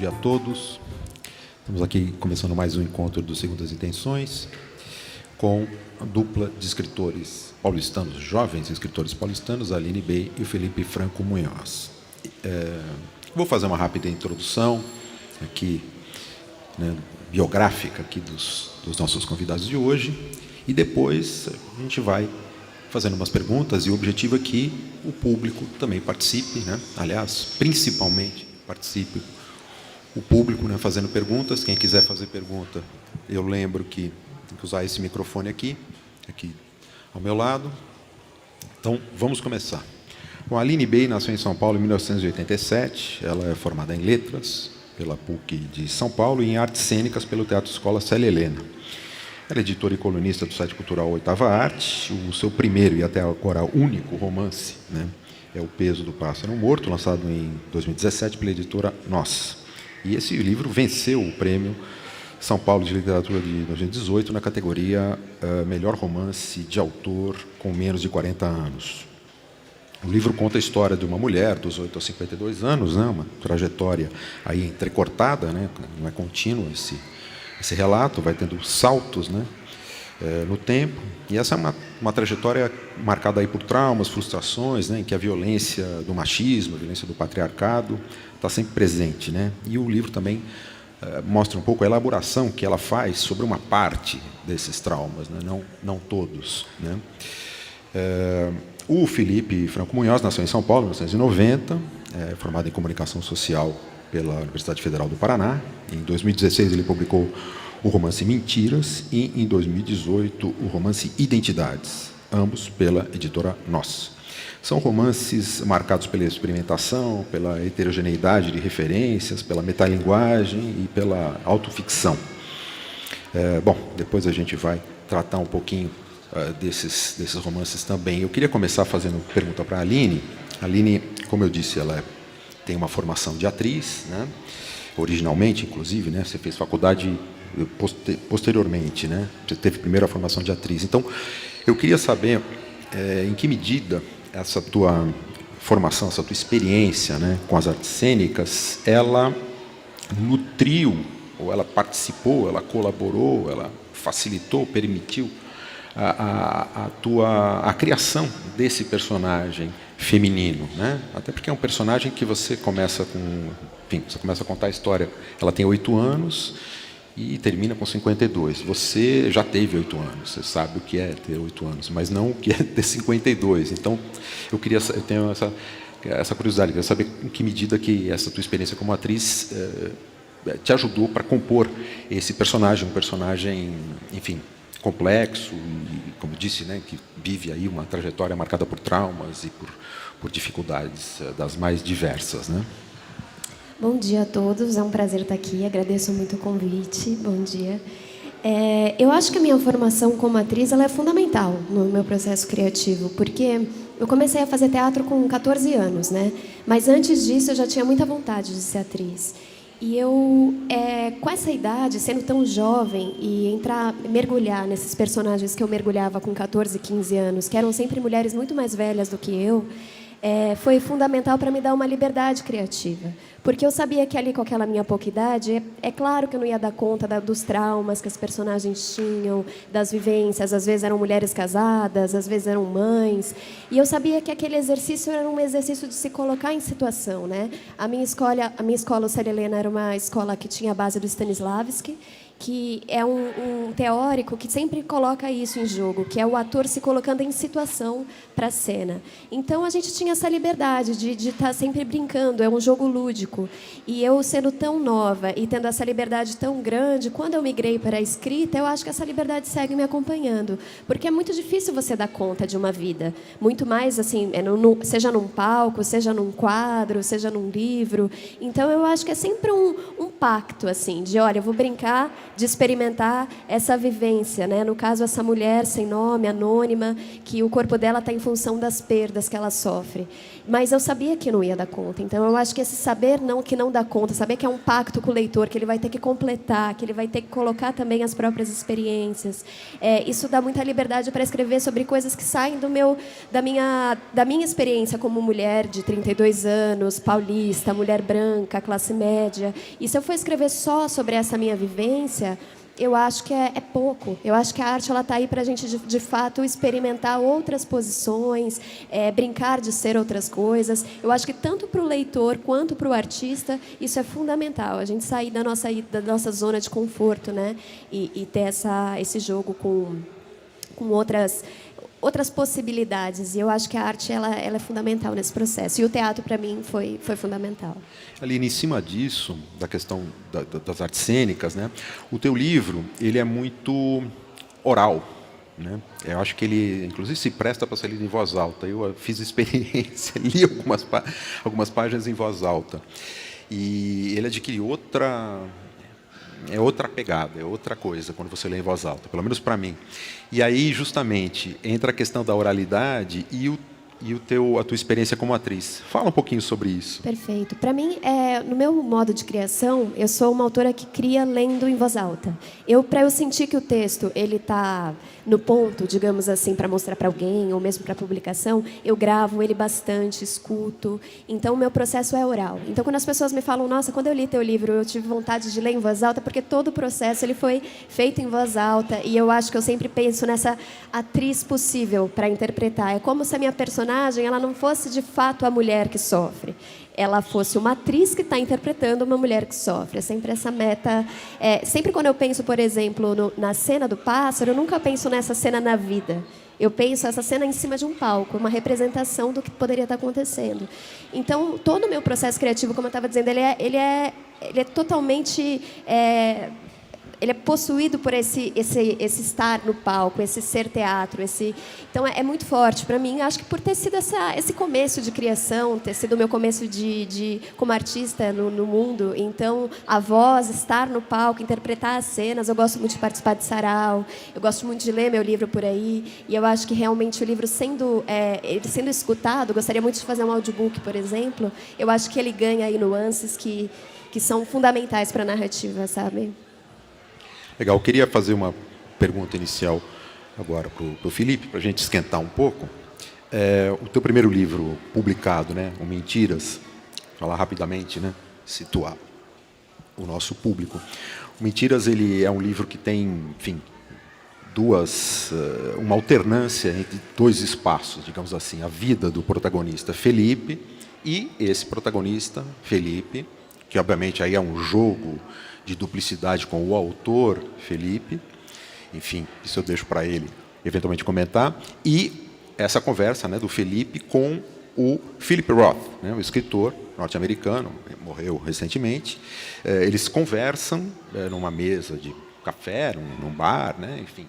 dia a todos. Estamos aqui começando mais um encontro do Segundas Intenções, com a dupla de escritores paulistanos, jovens escritores paulistanos, a Aline Bey e o Felipe Franco Munhoz. Vou fazer uma rápida introdução aqui, né, biográfica aqui dos nossos convidados de hoje, e depois a gente vai fazendo umas perguntas, e o objetivo é que o público também participe, né? Aliás, principalmente participe o público, né, fazendo perguntas. Quem quiser fazer pergunta, eu lembro que tem que usar esse microfone aqui ao meu lado. Então, vamos começar. Bom, a Aline Bey nasceu em São Paulo em 1987. Ela é formada em Letras pela PUC de São Paulo e em Artes Cênicas pelo Teatro Escola Célia Helena. Ela é editora e colunista do site cultural Oitava Arte. O seu primeiro e até agora único romance, né, é O Peso do Pássaro Morto, lançado em 2017 pela editora Nós. E esse livro venceu o Prêmio São Paulo de Literatura de 2018 na categoria Melhor Romance de Autor com menos de 40 anos. O livro conta a história de uma mulher dos 8 aos 52 anos, né, uma trajetória aí entrecortada, né, não é contínuo esse relato, vai tendo saltos, né, no tempo. E essa é uma trajetória marcada aí por traumas, frustrações, né, em que a violência do machismo, a violência do patriarcado está sempre presente, né? E o livro também mostra um pouco a elaboração que ela faz sobre uma parte desses traumas, né? Não todos, né? O Felipe Franco Munhoz nasceu em São Paulo em 1990, formado em Comunicação Social pela Universidade Federal do Paraná. Em 2016 ele publicou o romance Mentiras e, em 2018, o romance Identidades, ambos pela editora Nós. São romances marcados pela experimentação, pela heterogeneidade de referências, pela metalinguagem e pela autoficção. Bom, depois a gente vai tratar um pouquinho desses romances também. Eu queria começar fazendo pergunta para a Aline. A Aline, como eu disse, ela tem uma formação de atriz, né? Originalmente, inclusive, né? Você fez faculdade posteriormente, né? Você teve primeiro a formação de atriz. Então, eu queria saber em que medida essa tua formação, essa tua experiência, né, com as artes cênicas, ela nutriu, ou ela participou, ela colaborou, ela facilitou, permitiu a criação desse personagem feminino, né? Até porque é um personagem que você começa você começa a contar a história. Ela tem 8 anos e termina com 52. Você já teve 8 anos, você sabe o que é ter 8 anos, mas não o que é ter 52. Então, eu tenho essa curiosidade, queria saber em que medida que essa tua experiência como atriz te ajudou para compor esse personagem, um personagem, enfim, complexo e, como disse, né, que vive aí uma trajetória marcada por traumas e por dificuldades das mais diversas, né? Bom dia a todos, é um prazer estar aqui, agradeço muito o convite, bom dia. Eu acho que a minha formação como atriz ela é fundamental no meu processo criativo, porque eu comecei a fazer teatro com 14 anos, né? Mas antes disso eu já tinha muita vontade de ser atriz. E eu, com essa idade, sendo tão jovem e mergulhar nesses personagens que eu mergulhava com 14, 15 anos, que eram sempre mulheres muito mais velhas do que eu, foi fundamental para me dar uma liberdade criativa. Porque eu sabia que ali, com aquela minha pouca idade, é claro que eu não ia dar conta dos traumas que as personagens tinham, das vivências. Às vezes eram mulheres casadas, às vezes eram mães. E eu sabia que aquele exercício era um exercício de se colocar em situação, né? A minha escola, o Célia Helena, era uma escola que tinha a base do Stanislavski, que é um teórico que sempre coloca isso em jogo, que é o ator se colocando em situação para a cena. Então, a gente tinha essa liberdade de estar sempre brincando, é um jogo lúdico. E eu, sendo tão nova e tendo essa liberdade tão grande, quando eu migrei para a escrita, eu acho que essa liberdade segue me acompanhando. Porque é muito difícil você dar conta de uma vida. Muito mais, assim, seja num palco, seja num quadro, seja num livro. Então, eu acho que é sempre um pacto, assim, de, olha, eu vou brincar de experimentar essa vivência, né? No caso, essa mulher sem nome, anônima, que o corpo dela está em função das perdas que ela sofre. Mas eu sabia que não ia dar conta. Então, eu acho que esse saber que não dá conta, saber que é um pacto com o leitor, que ele vai ter que completar, que ele vai ter que colocar também as próprias experiências, isso dá muita liberdade para escrever sobre coisas que saem da minha experiência como mulher de 32 anos, paulista, mulher branca, classe média. E se eu for escrever só sobre essa minha vivência, eu acho que é pouco. Eu acho que a arte está aí para a gente, de fato, experimentar outras posições, brincar de ser outras coisas. Eu acho que tanto para o leitor quanto para o artista, isso é fundamental. A gente sair da nossa zona de conforto, né? E ter esse jogo com outras possibilidades. E eu acho que a arte ela é fundamental nesse processo. E o teatro, para mim, foi fundamental. Aline, em cima disso, da questão das artes cênicas, né, o teu livro ele é muito oral. Né? Eu acho que ele, inclusive, se presta para ser lido em voz alta. Eu fiz experiência, li algumas páginas em voz alta. E ele adquire outra pegada, é outra coisa quando você lê em voz alta, pelo menos para mim. E aí, justamente, entra a questão da oralidade e a tua experiência como atriz. Fala um pouquinho sobre isso. Perfeito. Para mim, no meu modo de criação, eu sou uma autora que cria lendo em voz alta. Para eu sentir que o texto ele está no ponto, digamos assim, para mostrar para alguém, ou mesmo para publicação, eu gravo ele bastante, escuto. Então, o meu processo é oral. Então, quando as pessoas me falam, nossa, quando eu li teu livro, eu tive vontade de ler em voz alta, porque todo o processo ele foi feito em voz alta, e eu acho que eu sempre penso nessa atriz possível para interpretar. É como se a minha personagem ela não fosse, de fato, a mulher que sofre. Ela fosse uma atriz que está interpretando uma mulher que sofre. É sempre essa meta. Sempre quando eu penso, por exemplo, na cena do pássaro, eu nunca penso nessa cena na vida. Eu penso essa cena em cima de um palco, uma representação do que poderia estar acontecendo. Então, todo o meu processo criativo, como eu estava dizendo, ele é totalmente... ele é possuído por esse estar no palco, esse ser teatro. Então, é muito forte para mim. Acho que por ter sido esse começo de criação, ter sido o meu começo como artista no mundo. Então, a voz, estar no palco, interpretar as cenas. Eu gosto muito de participar de sarau. Eu gosto muito de ler meu livro por aí. E eu acho que, realmente, o livro sendo escutado, gostaria muito de fazer um audiobook, por exemplo. Eu acho que ele ganha aí nuances que são fundamentais para a narrativa, sabe? Legal, eu queria fazer uma pergunta inicial agora para o Felipe, para a gente esquentar um pouco. O teu primeiro livro publicado, né, o Mentiras, falar rapidamente, né, situar o nosso público. O Mentiras ele é um livro que tem, enfim, uma alternância entre dois espaços, digamos assim, a vida do protagonista Felipe e esse protagonista Felipe, que obviamente aí é um jogo de duplicidade com o autor, Felipe. Enfim, isso eu deixo para ele eventualmente comentar. E essa conversa, né, do Felipe com o Philip Roth, né, o escritor norte-americano, morreu recentemente. Eles conversam numa mesa de café, num bar, né, enfim.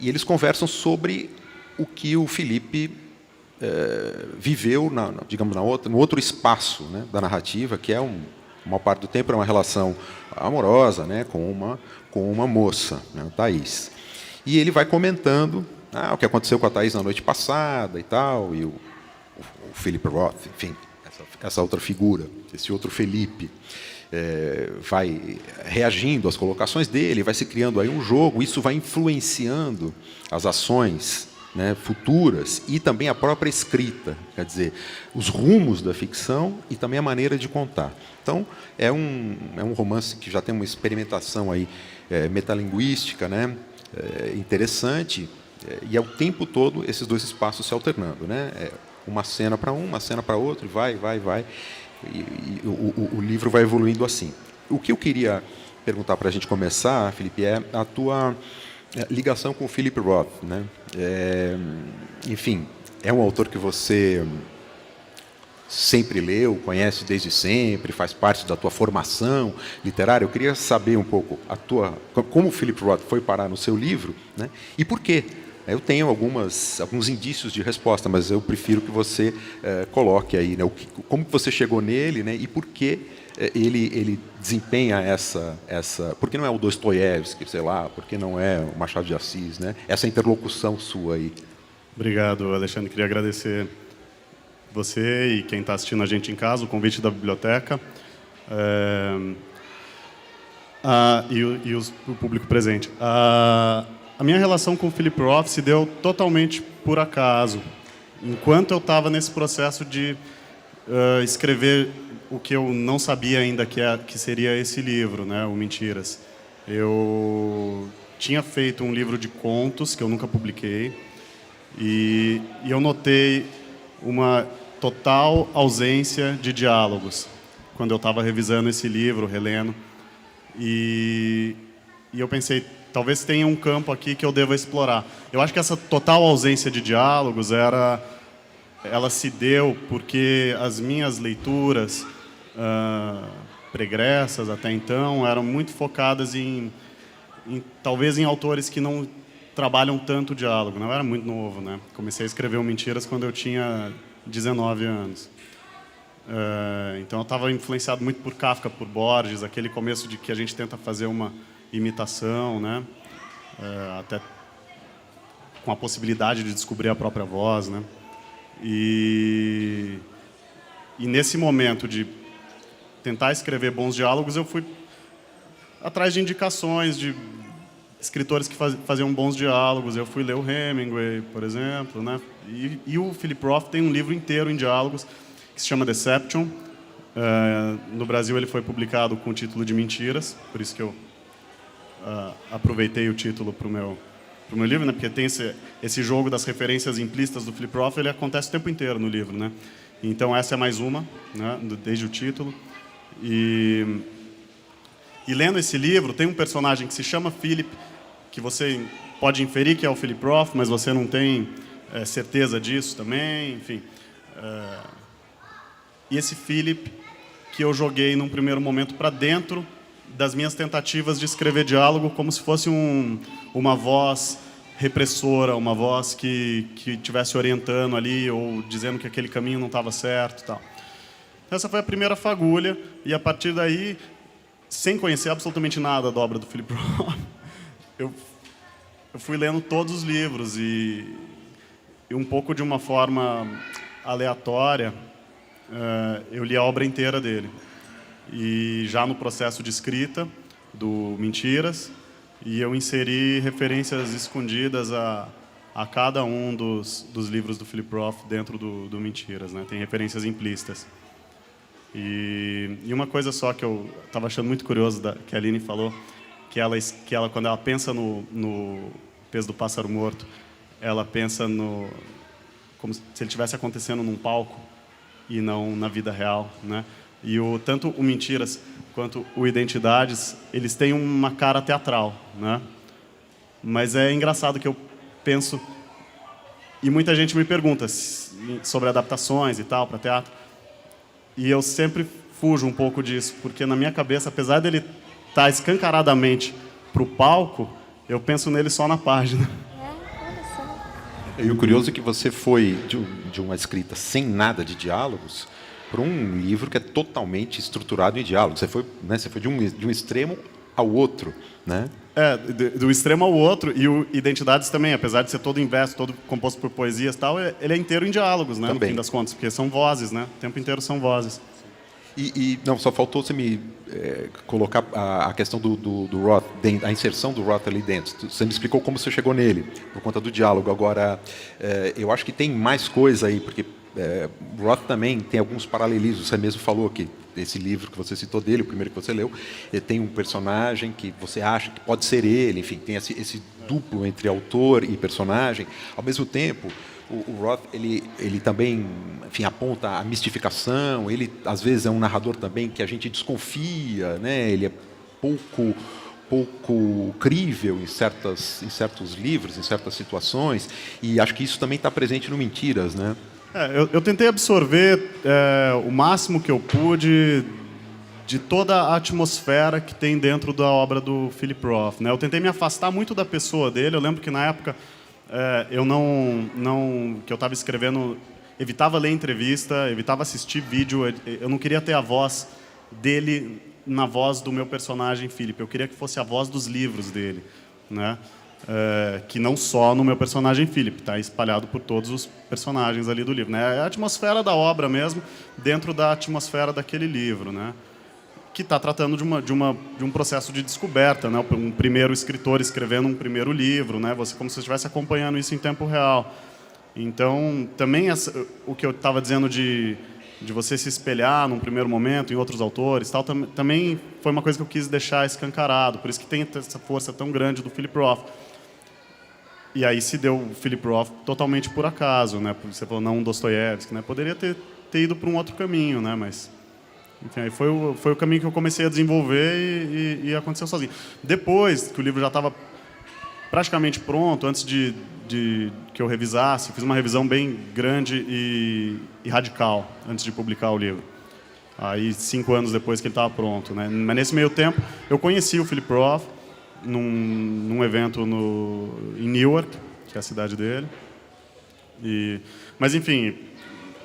E eles conversam sobre o que o Felipe viveu, digamos, no outro espaço, né, da narrativa, que é uma parte do tempo é uma relação amorosa, né, com uma moça, né, a Thaís. E ele vai comentando o que aconteceu com a Thaís na noite passada e tal, e o Philip Roth, enfim, essa outra figura, esse outro Felipe, vai reagindo às colocações dele, vai se criando aí um jogo, isso vai influenciando as ações, né, futuras e também a própria escrita, quer dizer, os rumos da ficção e também a maneira de contar. Então, é um romance que já tem uma experimentação aí, metalinguística, né, interessante, e é o tempo todo esses dois espaços se alternando, né, uma cena para uma cena para outro, e vai, e o livro vai evoluindo assim. O que eu queria perguntar para a gente começar, Felipe, é a tua ligação com o Philip Roth, né? Enfim, é um autor que você sempre leu, conhece desde sempre, faz parte da tua formação literária. Eu queria saber um pouco como o Philip Roth foi parar no seu livro, né? E por quê? Eu tenho alguns indícios de resposta, mas eu prefiro que você coloque aí, né, como você chegou nele, né, e por que ele desempenha essa... Por que não é o Dostoiévski, sei lá? Por que não é o Machado de Assis, né? Essa interlocução sua aí. Obrigado, Alexandre. Queria agradecer você e quem está assistindo a gente em casa, o convite da biblioteca, e o público presente. A minha relação com o Philip Roth se deu totalmente por acaso. Enquanto eu estava nesse processo de escrever o que eu não sabia ainda que seria esse livro, né, o Mentiras. Eu tinha feito um livro de contos que eu nunca publiquei e eu notei uma total ausência de diálogos quando eu estava revisando esse livro, relendo. E eu pensei, talvez tenha um campo aqui que eu deva explorar. Eu acho que essa total ausência de diálogos ela se deu porque as minhas leituras pregressas até então eram muito focadas talvez em autores que não trabalham tanto diálogo. Não, eu era muito novo, né? Comecei a escrever o Mentiras quando eu tinha 19 anos. Então eu estava influenciado muito por Kafka, por Borges, aquele começo de que a gente tenta fazer uma imitação, né? Até com a possibilidade de descobrir a própria voz, né? E nesse momento de tentar escrever bons diálogos, eu fui atrás de indicações de escritores que faziam bons diálogos. Eu fui ler o Hemingway, por exemplo, né? E o Philip Roth tem um livro inteiro em diálogos que se chama Deception. No Brasil ele foi publicado com o título de Mentiras, por isso que eu aproveitei o título para o meu livro, né? Porque tem esse jogo das referências implícitas do Philip Roth, ele acontece o tempo inteiro no livro, né? Então essa é mais uma, né? Desde o título. E lendo esse livro, tem um personagem que se chama Philip, que você pode inferir que é o Philip Roth, mas você não tem certeza disso também, enfim. E esse Philip que eu joguei num primeiro momento para dentro das minhas tentativas de escrever diálogo como se fosse uma voz repressora, uma voz que estivesse orientando ali ou dizendo que aquele caminho não estava certo, tal. Essa foi a primeira fagulha, e a partir daí, sem conhecer absolutamente nada da obra do Philip Roth, eu fui lendo todos os livros e um pouco de uma forma aleatória, eu li a obra inteira dele. E já no processo de escrita do Mentiras, e eu inseri referências escondidas a cada um dos livros do Philip Roth dentro do Mentiras, né? Tem referências implícitas. E uma coisa só que eu estava achando muito curioso que a Aline falou, que ela quando ela pensa no Peso do Pássaro Morto, ela pensa como se ele estivesse acontecendo num palco e não na vida real, né? E tanto o Mentiras quanto o Identidades, eles têm uma cara teatral, né? Mas é engraçado que eu penso, e muita gente me pergunta sobre adaptações e tal para teatro, e eu sempre fujo um pouco disso, porque na minha cabeça, apesar dele estar escancaradamente para o palco, eu penso nele só na página. Olha só. E o curioso é que você foi de uma escrita sem nada de diálogos para um livro que é totalmente estruturado em diálogos. Você foi de um extremo ao outro, né? Do extremo ao outro, e o Identidades também, apesar de ser todo inverso, todo composto por poesias e tal, ele é inteiro em diálogos, né? Também. No fim das contas, porque são vozes, né? O tempo inteiro são vozes. Não, só faltou você me colocar a questão do Roth, a inserção do Roth ali dentro. Você me explicou como você chegou nele, por conta do diálogo. Agora, eu acho que tem mais coisa aí, porque Roth também tem alguns paralelismos. Você mesmo falou que esse livro que você citou dele, o primeiro que você leu, tem um personagem que você acha que pode ser ele, enfim, tem esse duplo entre autor e personagem. Ao mesmo tempo, o Roth ele também, enfim, aponta a mistificação. Ele às vezes é um narrador também que a gente desconfia, né? Ele é pouco crível em certos livros, em certas situações, e acho que isso também está presente no Mentiras, né? Eu tentei absorver o máximo que eu pude de toda a atmosfera que tem dentro da obra do Philip Roth, né? Eu tentei me afastar muito da pessoa dele. Eu lembro que na época que eu estava escrevendo, evitava ler entrevista, evitava assistir vídeo. Eu não queria ter a voz dele na voz do meu personagem Philip. Eu queria que fosse a voz dos livros dele, né? Que não só no meu personagem Philip, está espalhado por todos os personagens ali do livro, né? É a atmosfera da obra mesmo, dentro da atmosfera daquele livro, né? Que está tratando de um processo de descoberta, né? Um primeiro escritor escrevendo um primeiro livro, né? Você como se você estivesse acompanhando isso em tempo real. Então, também o que eu estava dizendo de você se espelhar num primeiro momento em outros autores, tal, também foi uma coisa que eu quis deixar escancarado. Por isso que tem essa força tão grande do Philip Roth. E aí se deu o Philip Roth totalmente por acaso, né? Você falou não Dostoiévski, né? Poderia ter ido para um outro caminho, né? Mas enfim, aí foi o caminho que eu comecei a desenvolver e aconteceu sozinho. Depois que o livro já estava praticamente pronto, antes de que eu revisasse, fiz uma revisão bem grande e radical antes de publicar o livro. Aí 5 anos depois que ele estava pronto, né? Mas nesse meio tempo eu conheci o Philip Roth num evento em Newark, que é a cidade dele. Mas enfim,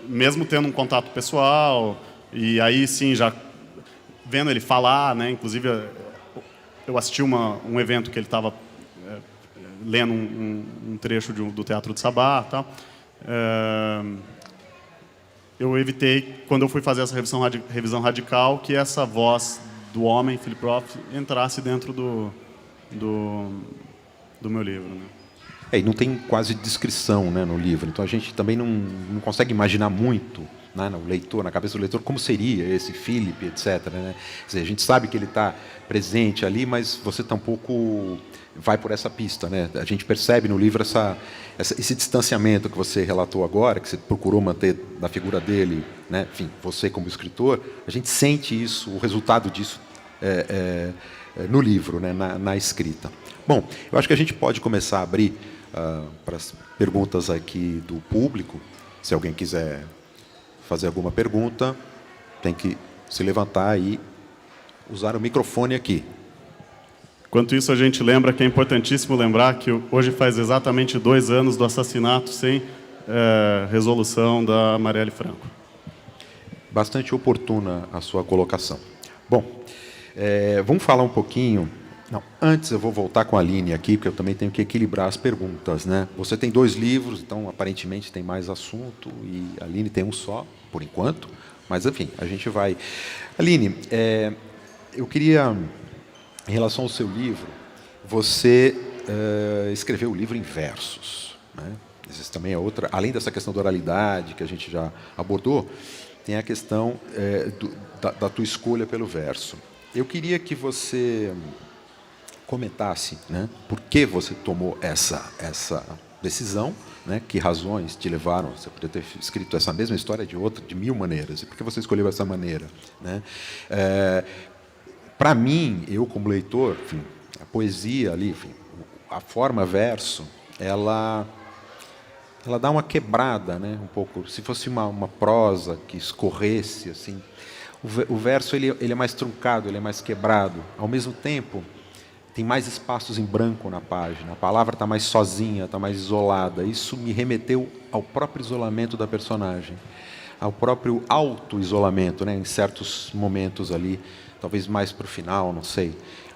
mesmo tendo um contato pessoal e aí sim já vendo ele falar, né? Inclusive eu assisti um evento que ele estava lendo um trecho do Teatro de Sabá, tal. Eu evitei, quando eu fui fazer essa revisão radical, que essa voz do homem, Philip Roth, entrasse dentro do meu livro, né? E não tem quase descrição, né, no livro, então a gente também não consegue imaginar muito, né, no leitor, na cabeça do leitor, como seria esse Philip, etc. Né? Quer dizer, a gente sabe que ele está presente ali, mas você tampouco vai por essa pista, né? A gente percebe no livro esse distanciamento que você relatou agora, que você procurou manter da figura dele, né? Enfim, você como escritor, a gente sente isso, o resultado disso no livro, né? na escrita. Bom, eu acho que a gente pode começar a abrir para as perguntas aqui do público. Se alguém quiser fazer alguma pergunta, tem que se levantar e usar o microfone aqui. Enquanto isso, a gente lembra que é importantíssimo lembrar que hoje faz exatamente 2 anos do assassinato sem resolução da Marielle Franco. Bastante oportuna a sua colocação. Bom, vamos falar um pouquinho... Não, antes eu vou voltar com a Aline aqui, porque eu também tenho que equilibrar as perguntas, né? Você tem 2 livros, então aparentemente tem mais assunto, e a Aline tem um só, por enquanto, mas enfim, a gente vai... Aline, eu queria, em relação ao seu livro, você escreveu o livro em versos, né? Existe também a outra, além dessa questão da oralidade, que a gente já abordou, tem a questão da tua escolha pelo verso. Eu queria que você comentasse, né, por que você tomou essa decisão, né, que razões te levaram, você poderia ter escrito essa mesma história de 1000 maneiras, e por que você escolheu essa maneira, né? Para mim, eu como leitor, enfim, a poesia ali, enfim, a forma verso, ela dá uma quebrada, né, um pouco, se fosse uma prosa que escorresse, assim, o verso ele é mais truncado, ele é mais quebrado, ao mesmo tempo tem mais espaços em branco na página, a palavra está mais sozinha, está mais isolada. Isso me remeteu ao próprio isolamento da personagem, ao próprio auto-isolamento, né, em certos momentos ali, talvez mais para o final, não sei.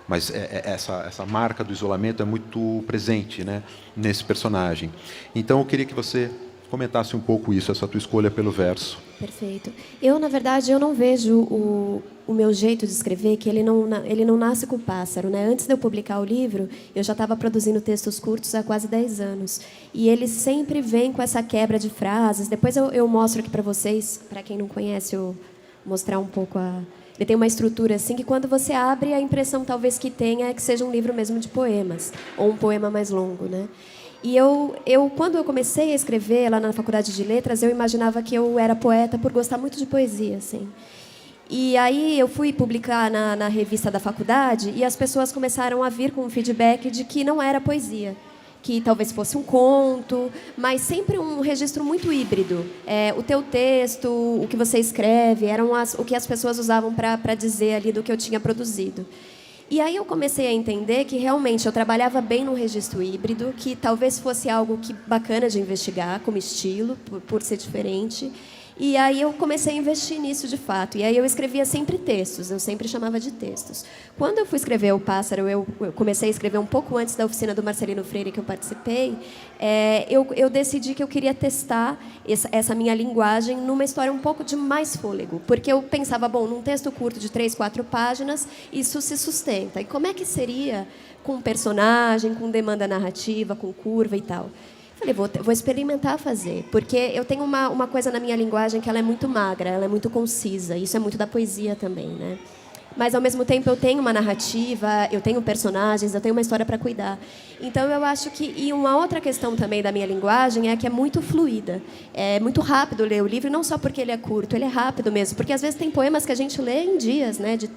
Mas essa marca do isolamento é muito presente, né, nesse personagem. Então, eu queria que você comentasse um pouco isso, essa tua escolha pelo verso. Perfeito. Na verdade, eu não vejo o meu jeito de escrever, que ele não nasce com o pássaro, né? Antes de eu publicar o livro, eu já estava produzindo textos curtos há quase 10 anos. E ele sempre vem com essa quebra de frases. Depois eu mostro aqui para vocês, para quem não conhece, eu mostrar um pouco Ele tem uma estrutura assim que, quando você abre, a impressão talvez que tenha é que seja um livro mesmo de poemas, ou um poema mais longo, né? E quando eu comecei a escrever lá na Faculdade de Letras, eu imaginava que eu era poeta por gostar muito de poesia, assim. E aí eu fui publicar na revista da faculdade e as pessoas começaram a vir com um feedback de que não era poesia, que talvez fosse um conto, mas sempre um registro muito híbrido. O teu texto, o que você escreve, eram o que as pessoas usavam para dizer ali do que eu tinha produzido. E aí eu comecei a entender que realmente eu trabalhava bem num registro híbrido, que talvez fosse algo bacana de investigar como estilo, por ser diferente, E aí eu comecei a investir nisso de fato. E aí eu escrevia sempre textos, eu sempre chamava de textos. Quando eu fui escrever O Pássaro, eu comecei a escrever um pouco antes da oficina do Marcelino Freire que eu participei, eu decidi que eu queria testar essa minha linguagem numa história um pouco de mais fôlego. Porque eu pensava, bom, num texto curto de 3, 4 páginas, isso se sustenta. E como é que seria com personagem, com demanda narrativa, com curva e tal? Falei, vou experimentar fazer, porque eu tenho uma coisa na minha linguagem que ela é muito magra, ela é muito concisa, isso é muito da poesia também, né? Mas, ao mesmo tempo, eu tenho uma narrativa, eu tenho personagens, eu tenho uma história para cuidar. Então, eu acho que... E uma outra questão também da minha linguagem é que é muito fluida. É muito rápido ler o livro, não só porque ele é curto, ele é rápido mesmo. Porque, às vezes, tem poemas que a gente lê em dias, né? De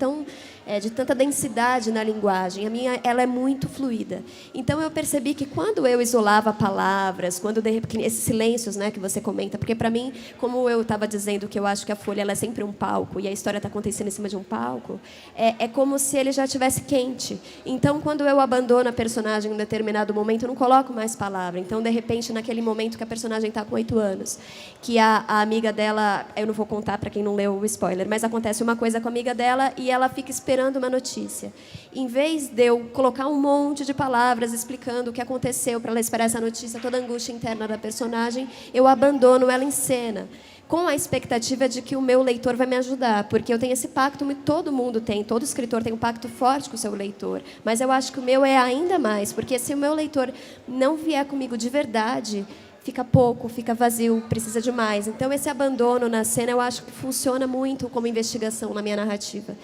tanta densidade na linguagem. A minha, ela é muito fluida. Então, eu percebi que quando eu isolava palavras, quando esses silêncios, né, que você comenta, porque, para mim, como eu estava dizendo que eu acho que a folha ela é sempre um palco, e a história está acontecendo em cima de um palco, é como se ele já estivesse quente. Então, quando eu abandono a personagem em um determinado momento, eu não coloco mais palavra. Então, de repente, naquele momento que a personagem está com 8 anos, que a amiga dela... Eu não vou contar para quem não leu o spoiler, mas acontece uma coisa com a amiga dela e ela fica esperando uma notícia. Em vez de eu colocar um monte de palavras explicando o que aconteceu para ela esperar essa notícia, toda a angústia interna da personagem, eu abandono ela em cena, com a expectativa de que o meu leitor vai me ajudar, porque eu tenho esse pacto, todo mundo tem, todo escritor tem um pacto forte com o seu leitor, mas eu acho que o meu é ainda mais, porque se o meu leitor não vier comigo de verdade, fica pouco, fica vazio, precisa de mais. Então, esse abandono na cena, eu acho que funciona muito como investigação na minha narrativa.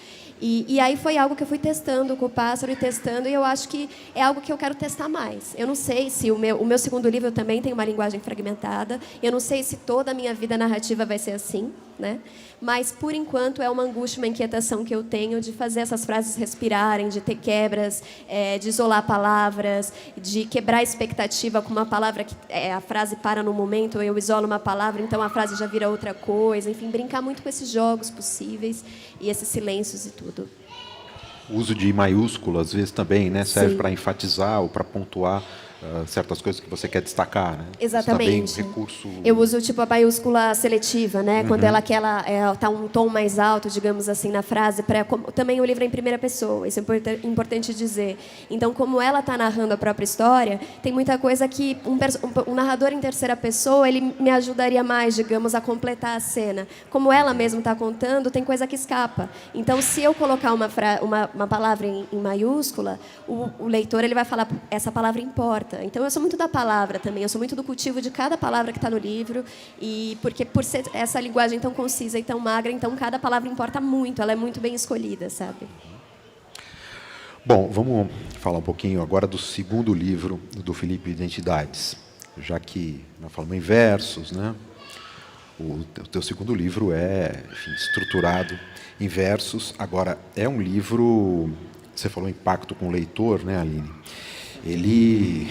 E aí foi algo que eu fui testando com o Pássaro e eu acho que é algo que eu quero testar mais. Eu não sei se o meu segundo livro também tem uma linguagem fragmentada, eu não sei se toda a minha vida narrativa vai ser assim, né? Mas, por enquanto, é uma angústia, uma inquietação que eu tenho de fazer essas frases respirarem, de ter quebras, de isolar palavras, de quebrar a expectativa com uma palavra que a frase para no momento, eu isolo uma palavra, então a frase já vira outra coisa. Enfim, brincar muito com esses jogos possíveis e esses silêncios e tudo. O uso de maiúsculo, às vezes, também, né, serve para enfatizar ou para pontuar certas coisas que você quer destacar, né? Exatamente. Também um recurso... Eu uso tipo a maiúscula seletiva, né? Quando ela quer tá um tom mais alto, digamos assim, na frase. Também o livro é em primeira pessoa, isso é importante dizer. Então, como ela está narrando a própria história, tem muita coisa que um narrador em terceira pessoa ele me ajudaria mais, digamos, a completar a cena. Como ela mesma está contando, tem coisa que escapa. Então, se eu colocar uma palavra em maiúscula, o leitor ele vai falar, essa palavra importa. Então, eu sou muito da palavra também, eu sou muito do cultivo de cada palavra que está no livro, e porque por ser essa linguagem tão concisa e tão magra, então cada palavra importa muito, ela é muito bem escolhida, sabe? Bom, vamos falar um pouquinho agora do segundo livro do Felipe Identidades, já que nós falamos em versos, né? O teu segundo livro é, enfim, estruturado em versos. Agora, é um livro... Você falou impacto com o leitor, né, Aline? Ele,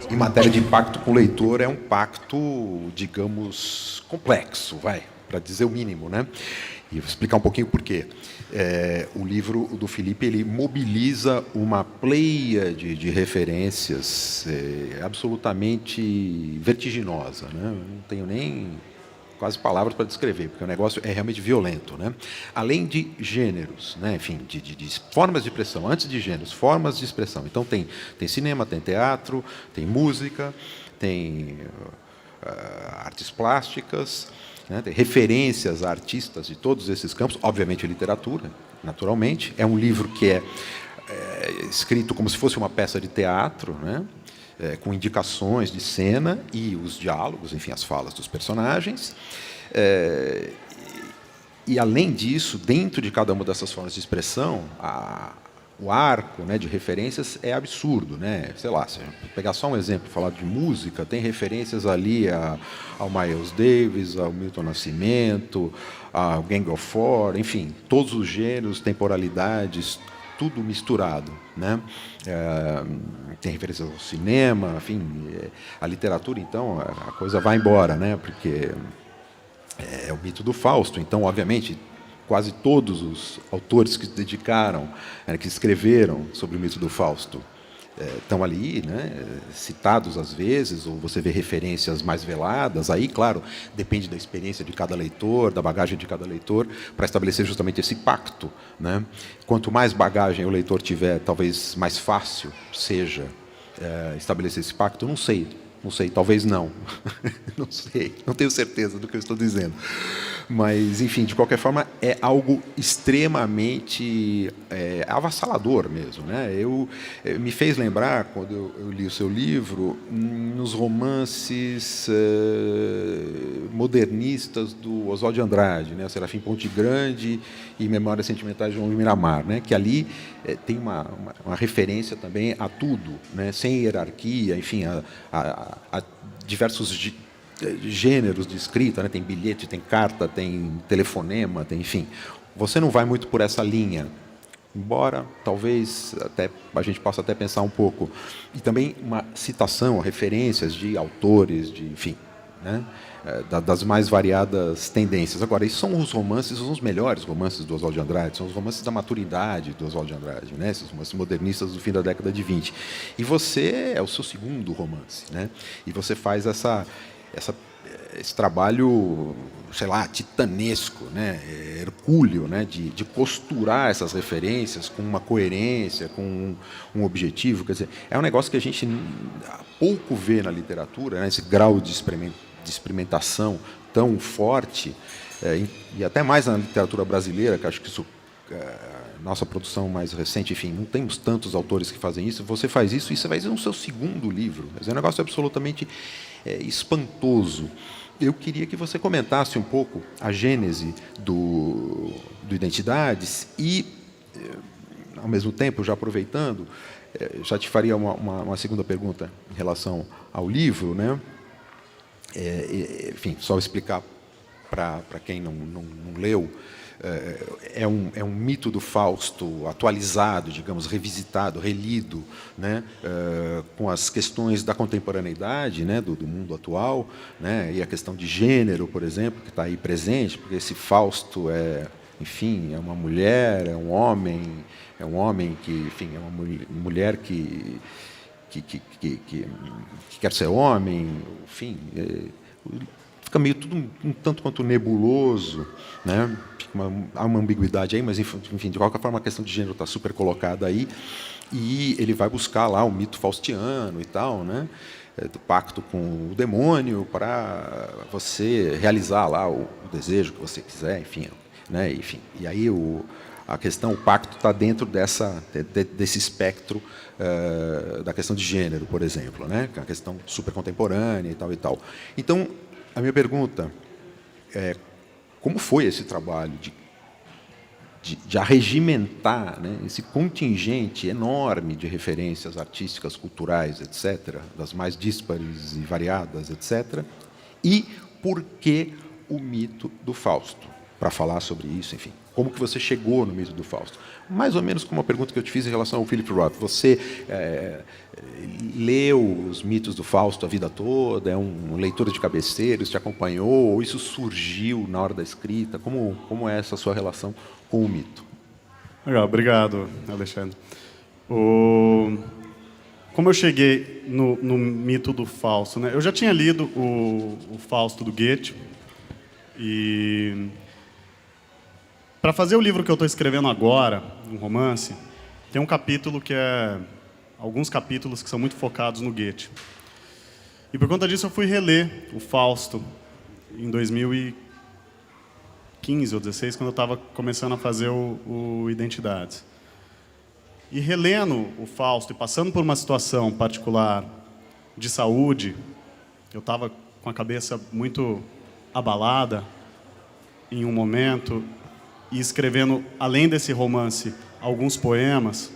em matéria de impacto com o leitor, é um pacto, digamos, complexo, para dizer o mínimo, né? E vou explicar um pouquinho por quê. O livro do Felipe ele mobiliza uma pleia de referências absolutamente vertiginosa, né? Não tenho nem quase palavras para descrever, porque o negócio é realmente violento, né? Além de gêneros, né? Enfim, de formas de expressão, antes de gêneros, formas de expressão. Então, tem cinema, tem teatro, tem música, tem artes plásticas, né? Tem referências a artistas de todos esses campos, obviamente literatura, naturalmente. É um livro que é escrito como se fosse uma peça de teatro, né? Com indicações de cena e os diálogos, enfim, as falas dos personagens. E, além disso, dentro de cada uma dessas formas de expressão, o arco, né, de referências é absurdo, né? Sei lá, se pegar só um exemplo, falar de música, tem referências ali ao Miles Davis, ao Milton Nascimento, ao Gang of Four, enfim, todos os gêneros, temporalidades, tudo misturado, né? Tem referências ao cinema, enfim, a literatura, então, a coisa vai embora, né? Porque é o mito do Fausto. Então, obviamente, quase todos os autores que se dedicaram, que escreveram sobre o mito do Fausto, estão ali, né, citados às vezes, ou você vê referências mais veladas. Aí, claro, depende da experiência de cada leitor, da bagagem de cada leitor, para estabelecer justamente esse pacto, né? Quanto mais bagagem o leitor tiver, talvez mais fácil seja estabelecer esse pacto. Não sei, talvez não. Não sei, não tenho certeza do que eu estou dizendo. Mas, enfim, de qualquer forma, é algo extremamente avassalador mesmo, né? Me fez lembrar, quando eu li o seu livro, nos romances modernistas do Oswald de Andrade, né? Serafim Ponte Grande e Memórias Sentimentais de João de Miramar, né? Que ali tem uma referência também a tudo, né? Sem hierarquia, enfim, a diversos gêneros de escrita, né? Tem bilhete, tem carta, tem telefonema, tem, enfim. Você não vai muito por essa linha, embora talvez até a gente possa até pensar um pouco. E também uma citação, referências de autores, de, enfim, né? Das mais variadas tendências. Agora, esses são os romances, são os melhores romances do Oswald de Andrade, são os romances da maturidade do Oswald de Andrade, né? Esses romances modernistas do fim da década de 20. E você é o seu segundo romance, né? E você faz esse trabalho, sei lá, titanesco, né, hercúleo, né, de costurar essas referências com uma coerência, com um objetivo. Quer dizer, é um negócio que a gente pouco vê na literatura, né, esse grau de experimentação tão forte, e até mais na literatura brasileira, que acho que isso nossa produção mais recente, enfim, não temos tantos autores que fazem isso. Você faz isso e você vai fazer no seu segundo livro. É um negócio absolutamente espantoso. Eu queria que você comentasse um pouco a gênese do Identidades e, ao mesmo tempo, já aproveitando, já te faria uma segunda pergunta em relação ao livro, né? Enfim, só explicar para quem não leu. É um mito do Fausto atualizado, digamos, revisitado, relido, né, com as questões da contemporaneidade, né, do mundo atual, né, e a questão de gênero, por exemplo, que está aí presente, porque esse Fausto enfim, é uma mulher, é um homem que, enfim, é uma mulher que quer ser homem, enfim. Fica meio tudo um tanto quanto nebuloso, né? Há uma ambiguidade aí, mas, enfim, de qualquer forma, a questão de gênero está super colocada aí, e ele vai buscar lá o mito faustiano e tal, né? Do pacto com o demônio para você realizar lá o desejo que você quiser, enfim, né? Enfim, e aí a questão, o pacto está dentro desse espectro da questão de gênero, por exemplo, né? Que é uma questão super contemporânea e tal e tal. Então, a minha pergunta é: como foi esse trabalho de arregimentar, né, esse contingente enorme de referências artísticas, culturais, etc., das mais díspares e variadas, etc., e por que o mito do Fausto? Para falar sobre isso, enfim. Como que você chegou no mito do Fausto? Mais ou menos como uma pergunta que eu te fiz em relação ao Philip Roth. Você leu os mitos do Fausto a vida toda? É um leitor de cabeceira? Isso te acompanhou? Ou isso surgiu na hora da escrita? Como é essa sua relação com o mito? Legal, obrigado, Alexandre. Como eu cheguei no mito do Fausto, né? Eu já tinha lido o Fausto do Goethe, e para fazer o livro que eu estou escrevendo agora, um romance, tem um capítulo alguns capítulos que são muito focados no Goethe. E por conta disso eu fui reler o Fausto em 2015 ou 2016, quando eu estava começando a fazer o Identidades. E relendo o Fausto e passando por uma situação particular de saúde, eu estava com a cabeça muito abalada em um momento, e escrevendo, além desse romance, alguns poemas,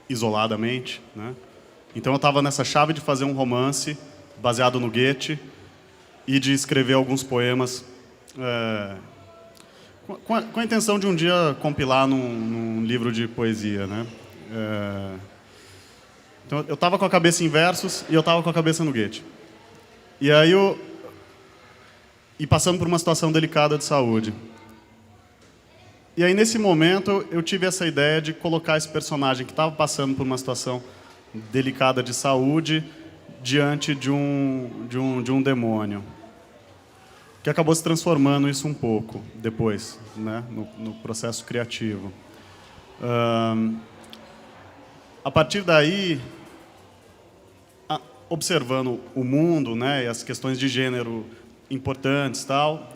isoladamente, né? Então eu estava nessa chave de fazer um romance baseado no Goethe e de escrever alguns poemas com a intenção de um dia compilar num livro de poesia, né? Então eu estava com a cabeça em versos e eu estava com a cabeça no Goethe. E aí e passando por uma situação delicada de saúde. E aí, nesse momento, eu tive essa ideia de colocar esse personagem que estava passando por uma situação delicada de saúde diante de um demônio, que acabou se transformando isso um pouco depois, né, no processo criativo. A partir daí, observando o mundo, né, e as questões de gênero importantes, tal,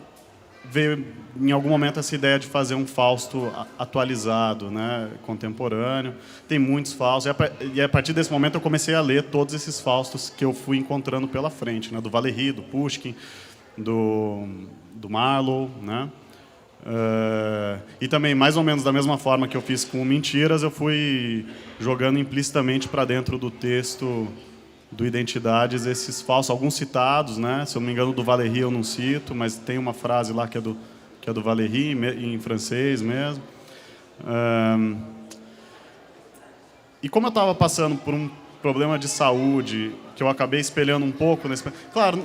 veio em algum momento essa ideia de fazer um Fausto atualizado, né, contemporâneo. Tem muitos Faustos, e a partir desse momento eu comecei a ler todos esses Faustos que eu fui encontrando pela frente, né, do Valéry, do Pushkin, do Marlowe, né. E também, mais ou menos da mesma forma que eu fiz com o Mentiras, eu fui jogando implicitamente para dentro do texto do Identidades esses Faustos, alguns citados, né? Se eu não me engano, do Valéry eu não cito, mas tem uma frase lá que é do Valéry, em francês mesmo. E como eu estava passando por um problema de saúde, que eu acabei espelhando um pouco nesse... Claro,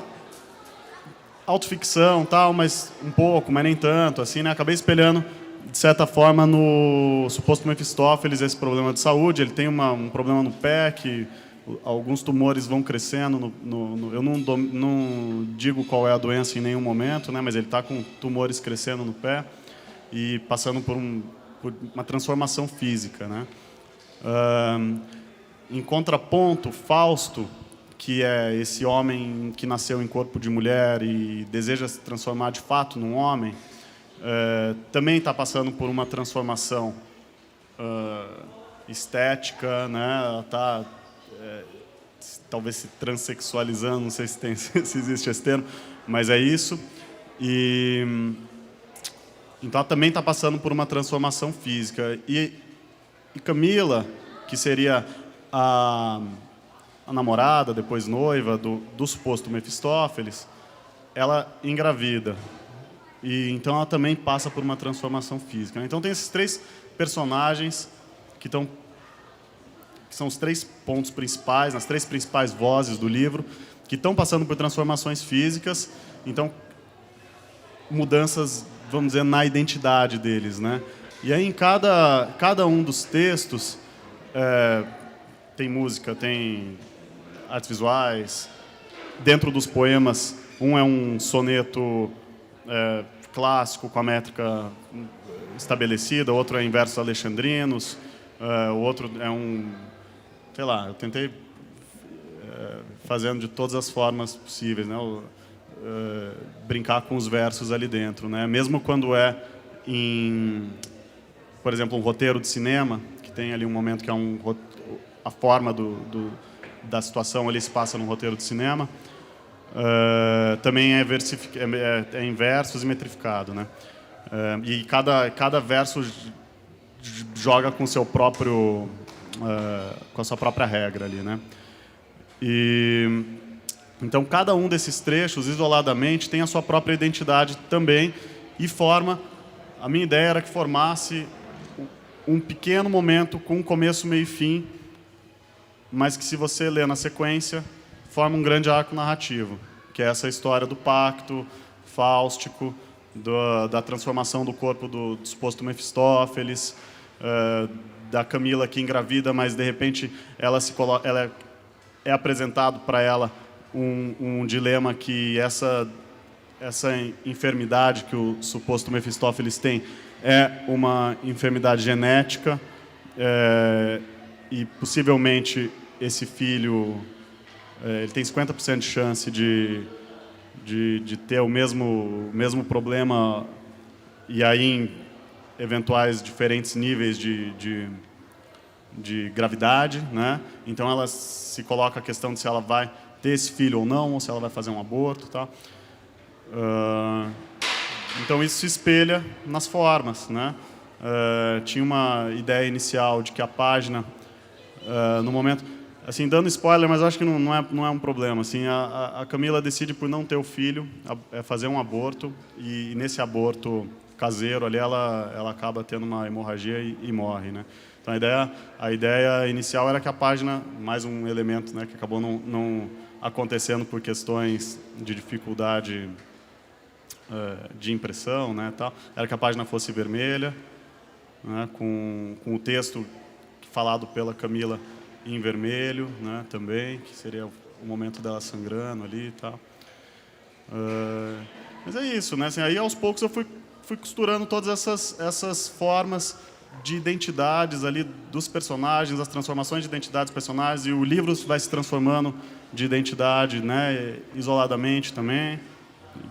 autoficção, tal, mas um pouco, mas nem tanto, assim, né? Acabei espelhando, de certa forma, no suposto Mefistófeles esse problema de saúde. Ele tem um problema no pé, que alguns tumores vão crescendo. Eu não digo qual é a doença em nenhum momento, né? Mas ele está com tumores crescendo no pé e passando por uma transformação física, né? Em contraponto, Fausto, que é esse homem que nasceu em corpo de mulher e deseja se transformar de fato num homem, também está passando por uma transformação estética, né? Ela está talvez se transexualizando, não sei se existe esse termo, mas é isso. Então ela também está passando por uma transformação física. E Camila, que seria a namorada, depois noiva do suposto Mefistófeles, ela engravida. E então ela também passa por uma transformação física, né? Então tem esses três personagens que são os três pontos principais, as três principais vozes do livro, que estão passando por transformações físicas, então mudanças, vamos dizer, na identidade deles, né? E aí em cada um dos textos tem música, tem artes visuais. Dentro dos poemas, um é um soneto clássico com a métrica estabelecida, outro é em versos alexandrinos, o outro é sei lá, eu tentei fazendo de todas as formas possíveis, né? Brincar com os versos ali dentro, né? Mesmo quando é por exemplo, um roteiro de cinema, que tem ali um momento que é a forma da situação ali se passa num roteiro de cinema, também é em versos e metrificado, né? E cada verso joga com seu próprio com a sua própria regra ali, né? Então cada um desses trechos isoladamente tem a sua própria identidade também e a minha ideia era que formasse um pequeno momento com começo, meio e fim, mas que, se você ler na sequência, forma um grande arco narrativo, que é essa história do pacto fáustico, da transformação do corpo do suposto Mefistófeles, da Camila que engravida, mas de repente ela é apresentado para ela um dilema que essa enfermidade que o suposto Mefistófeles tem é uma enfermidade genética, e possivelmente esse filho ele tem 50% de chance de ter o mesmo problema, e aí em eventuais diferentes níveis de gravidade, né? Então ela se coloca a questão de se ela vai ter esse filho ou não, ou se ela vai fazer um aborto, tá? Então isso se espelha nas formas, né? Tinha uma ideia inicial de que a página, no momento, assim, dando spoiler, mas acho que não é um problema, assim, a Camila decide por não ter o filho, fazer um aborto, e nesse aborto caseiro ali ela acaba tendo uma hemorragia e morre, né? Então a ideia inicial era que a página, mais um elemento, né, que acabou não acontecendo por questões de dificuldade de impressão, né, tal, era que a página fosse vermelha né, com o texto falado pela Camila em vermelho, né, também, que seria o momento dela sangrando ali e tal. Mas é isso, né? Assim, aí aos poucos eu fui costurando todas essas formas de identidades ali dos personagens, as transformações de identidades dos personagens, e o livro vai se transformando de identidade, né, isoladamente também,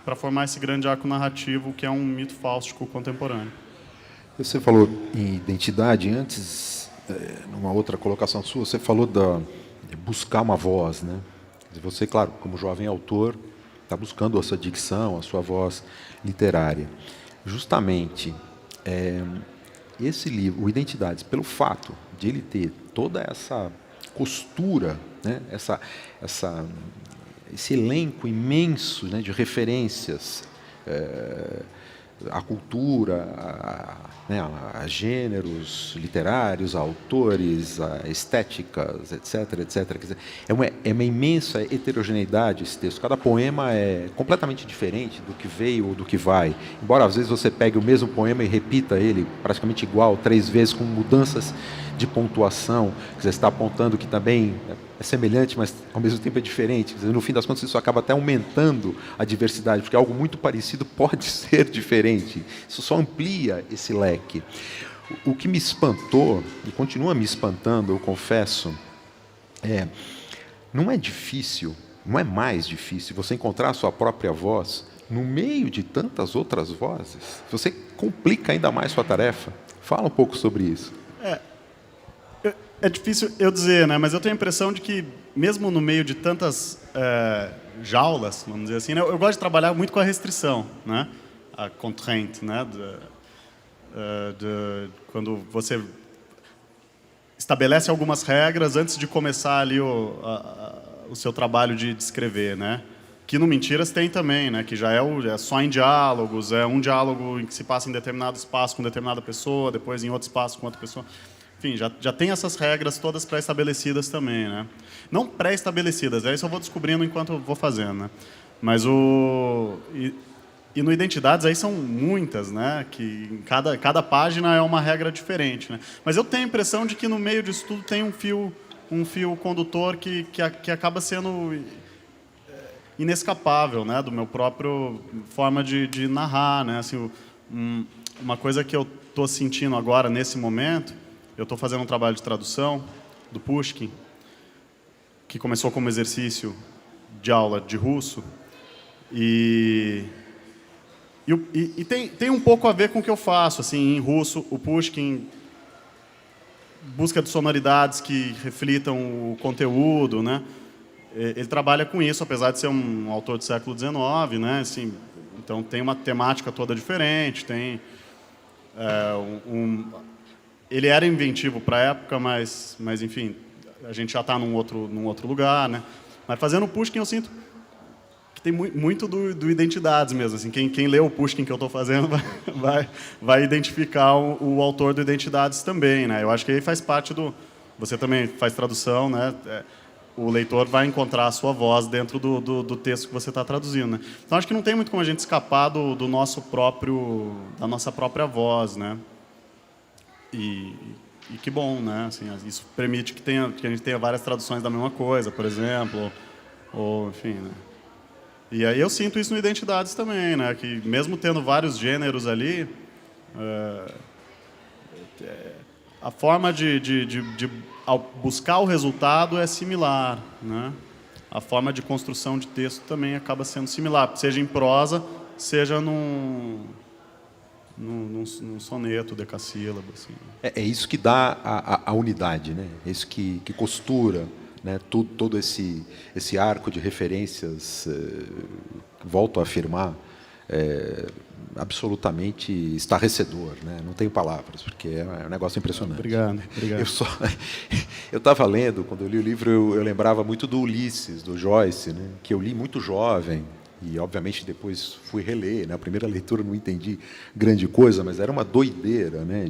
para formar esse grande arco narrativo que é um mito fáustico contemporâneo. Você falou em identidade antes, numa outra colocação sua, você falou de buscar uma voz, né? Você, claro, como jovem autor, está buscando a sua dicção, a sua voz literária. Justamente, esse livro, o Identidades, pelo fato de ele ter toda essa costura, né? Esse elenco imenso, né, de referências à cultura, né, a gêneros literários, a autores, a estéticas, etc, etc. Quer dizer, é uma imensa heterogeneidade esse texto. Cada poema é completamente diferente do que veio ou do que vai. Embora às vezes você pegue o mesmo poema e repita ele praticamente igual 3 vezes, com mudanças de pontuação, que você está apontando que também é semelhante, mas ao mesmo tempo é diferente. Quer dizer, no fim das contas, isso acaba até aumentando a diversidade, porque algo muito parecido pode ser diferente. Isso só amplia esse leque. O que me espantou, e continua me espantando, eu confesso, não é difícil, não é mais difícil você encontrar a sua própria voz no meio de tantas outras vozes. Você complica ainda mais sua tarefa. Fala um pouco sobre isso. É difícil eu dizer, né? Mas eu tenho a impressão de que, mesmo no meio de tantas jaulas, vamos dizer assim, né? Eu gosto de trabalhar muito com a restrição, né? A constraint, né? Quando você estabelece algumas regras antes de começar ali o seu trabalho de escrever, né? Que no Mentiras tem também, né? Que já é só em diálogos, é um diálogo em que se passa em determinado espaço com determinada pessoa, depois em outro espaço com outra pessoa. Enfim, já tem essas regras todas pré-estabelecidas também, né? Não pré-estabelecidas, isso eu vou descobrindo enquanto eu vou fazendo, né? Mas e no Identidades aí são muitas, né? Que cada página é uma regra diferente, né? Mas eu tenho a impressão de que no meio disso tudo tem um fio condutor que acaba sendo inescapável, né? Do meu próprio forma de narrar, né? Assim, uma coisa que eu estou sentindo agora nesse momento. Eu estou fazendo um trabalho de tradução do Pushkin, que começou como exercício de aula de russo, e tem um pouco a ver com o que eu faço. Assim, em russo, o Pushkin busca de sonoridades que reflitam o conteúdo, né? Ele trabalha com isso, apesar de ser um autor do século XIX, né? Assim, então tem uma temática toda diferente, tem ele era inventivo para a época, mas enfim, a gente já está num outro lugar, né? Mas fazendo o Pushkin, eu sinto que tem muito do Identidades mesmo. Assim, quem lê o Pushkin que eu estou fazendo vai identificar o autor do Identidades também, né? Eu acho que aí faz parte do... Você também faz tradução, né? O leitor vai encontrar a sua voz dentro do texto que você está traduzindo, né? Então, acho que não tem muito como a gente escapar da nossa própria voz, né? E que bom, né? Assim, isso permite que a gente tenha várias traduções da mesma coisa, por exemplo, ou enfim, né? E aí eu sinto isso no Identidades também, né? Que mesmo tendo vários gêneros ali, a forma ao buscar o resultado é similar, né? A forma de construção de texto também acaba sendo similar, seja em prosa, seja num soneto decassílabo. Assim. É isso que dá a unidade, né? É isso que costura, né? Todo esse arco de referências, volto a afirmar, absolutamente estarrecedor, né? Não tenho palavras, porque é um negócio impressionante. Obrigado. Eu estava lendo, quando eu li o livro, eu lembrava muito do Ulisses, do Joyce, né? Que eu li muito jovem. E, obviamente, depois fui reler, né? A primeira leitura não entendi grande coisa, mas era uma doideira, né?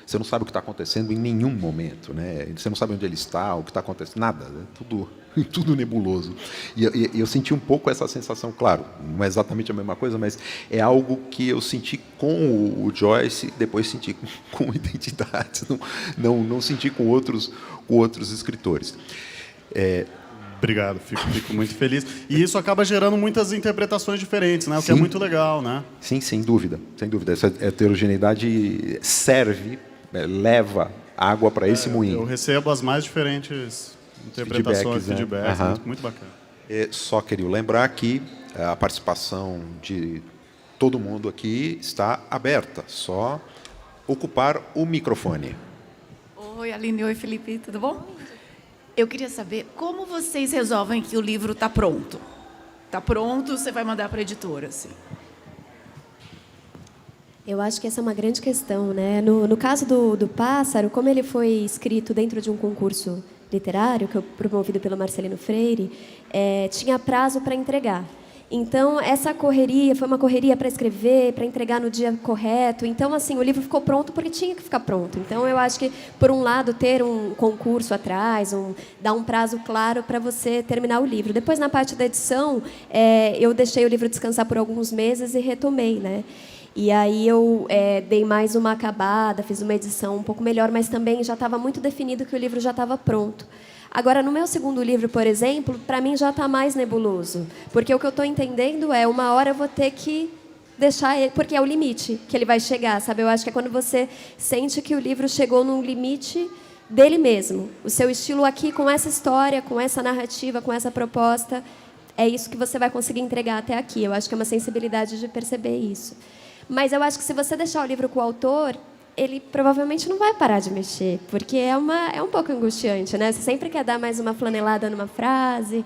Você não sabe o que está acontecendo em nenhum momento, né? Você não sabe onde ele está, o que está acontecendo, nada. Né? Tudo tudo nebuloso. E eu senti um pouco essa sensação, claro, não é exatamente a mesma coisa, mas é algo que eu senti com o Joyce, depois senti com Identidades, não senti com outros escritores. Obrigado, fico muito feliz. E isso acaba gerando muitas interpretações diferentes, né? O que é muito legal, né? Sim, sem dúvida, sem dúvida. Essa heterogeneidade serve, leva água para esse moinho. Eu recebo as mais diferentes interpretações, feedbacks, muito bacana. Só queria lembrar que a participação de todo mundo aqui está aberta, só ocupar o microfone. Oi, Aline, oi, Felipe, tudo bom? Eu queria saber como vocês resolvem que o livro está pronto. Está pronto, você vai mandar para a editora, assim. Eu acho que essa é uma grande questão, né? No caso do Pássaro, como ele foi escrito dentro de um concurso literário, que eu promovido pelo Marcelino Freire, tinha prazo para entregar. Então, essa correria foi uma correria para escrever, para entregar no dia correto. Então, assim, o livro ficou pronto porque tinha que ficar pronto. Então, eu acho que, por um lado, ter um concurso atrás, dar um prazo claro para você terminar o livro. Depois, na parte da edição, eu deixei o livro descansar por alguns meses e retomei, né? E aí eu dei mais uma acabada, fiz uma edição um pouco melhor, mas também já estava muito definido que o livro já estava pronto. Agora, no meu segundo livro, por exemplo, para mim já está mais nebuloso, porque o que eu estou entendendo uma hora eu vou ter que deixar ele, porque é o limite que ele vai chegar, sabe? Eu acho que é quando você sente que o livro chegou num limite dele mesmo. O seu estilo aqui, com essa história, com essa narrativa, com essa proposta, é isso que você vai conseguir entregar até aqui. Eu acho que é uma sensibilidade de perceber isso. Mas eu acho que se você deixar o livro com o autor, ele provavelmente não vai parar de mexer, porque é um pouco angustiante, né? Você sempre quer dar mais uma flanelada numa frase,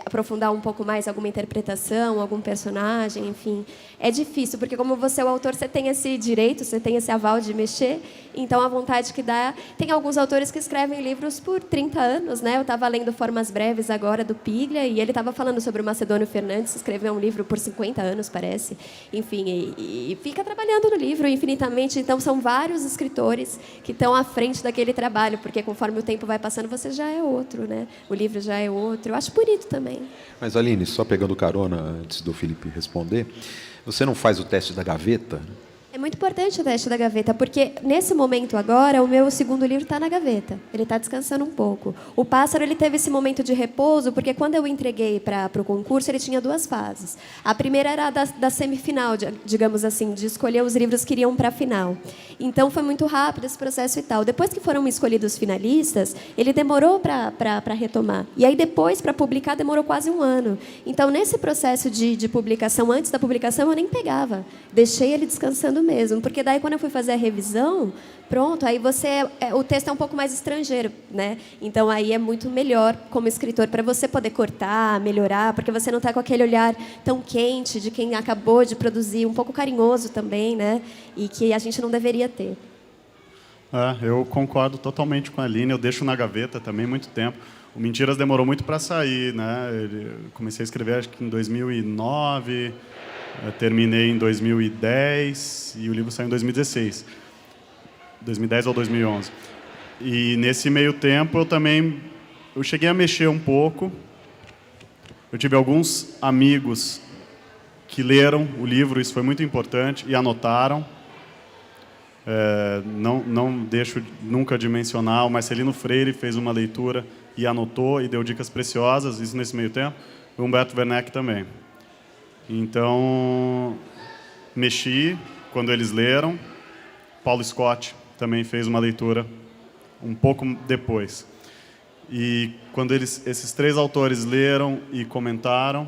aprofundar um pouco mais alguma interpretação, algum personagem, enfim. É difícil, porque como você é o autor, você tem esse direito, você tem esse aval de mexer, então a vontade que dá... Tem alguns autores que escrevem livros por 30 anos, né? Eu estava lendo Formas Breves agora, do Piglia, e ele estava falando sobre o Macedônio Fernandes, que escreveu um livro por 50 anos, parece. Enfim, e fica trabalhando no livro infinitamente. Então, são vários escritores que estão à frente daquele trabalho, porque conforme o tempo vai passando, você já é outro, né? O livro já é outro. Eu acho bonito também. Mas, Aline, só pegando carona antes do Felipe responder, você não faz o teste da gaveta? É muito importante o teste da gaveta, porque, nesse momento agora, o meu segundo livro está na gaveta. Ele está descansando um pouco. O Pássaro ele teve esse momento de repouso, porque, quando eu entreguei para o concurso, ele tinha 2 fases. A primeira era da semifinal, digamos assim, de escolher os livros que iriam para a final. Então, foi muito rápido esse processo e tal. Depois que foram escolhidos os finalistas, ele demorou para retomar. E aí, depois, para publicar, demorou quase 1 ano. Então, nesse processo de publicação, antes da publicação, eu nem pegava. Deixei ele descansando mesmo, porque daí, quando eu fui fazer a revisão, pronto, aí o texto é um pouco mais estrangeiro, né? Então aí é muito melhor como escritor para você poder cortar, melhorar, porque você não está com aquele olhar tão quente de quem acabou de produzir, um pouco carinhoso também, né? E que a gente não deveria ter. Eu concordo totalmente com a Aline, eu deixo na gaveta também muito tempo. O Mentiras demorou muito para sair, né? Eu comecei a escrever acho que em 2009, terminei em 2010 e o livro saiu em 2016. 2010 ou 2011. E nesse meio tempo eu cheguei a mexer um pouco. Eu tive alguns amigos que leram o livro, isso foi muito importante, e anotaram. Não deixo nunca de mencionar, o Marcelino Freire fez uma leitura e anotou e deu dicas preciosas, isso nesse meio tempo. O Humberto Werneck também. Então, mexi quando eles leram. Paulo Scott também fez uma leitura um pouco depois. E quando esses 3 autores leram e comentaram,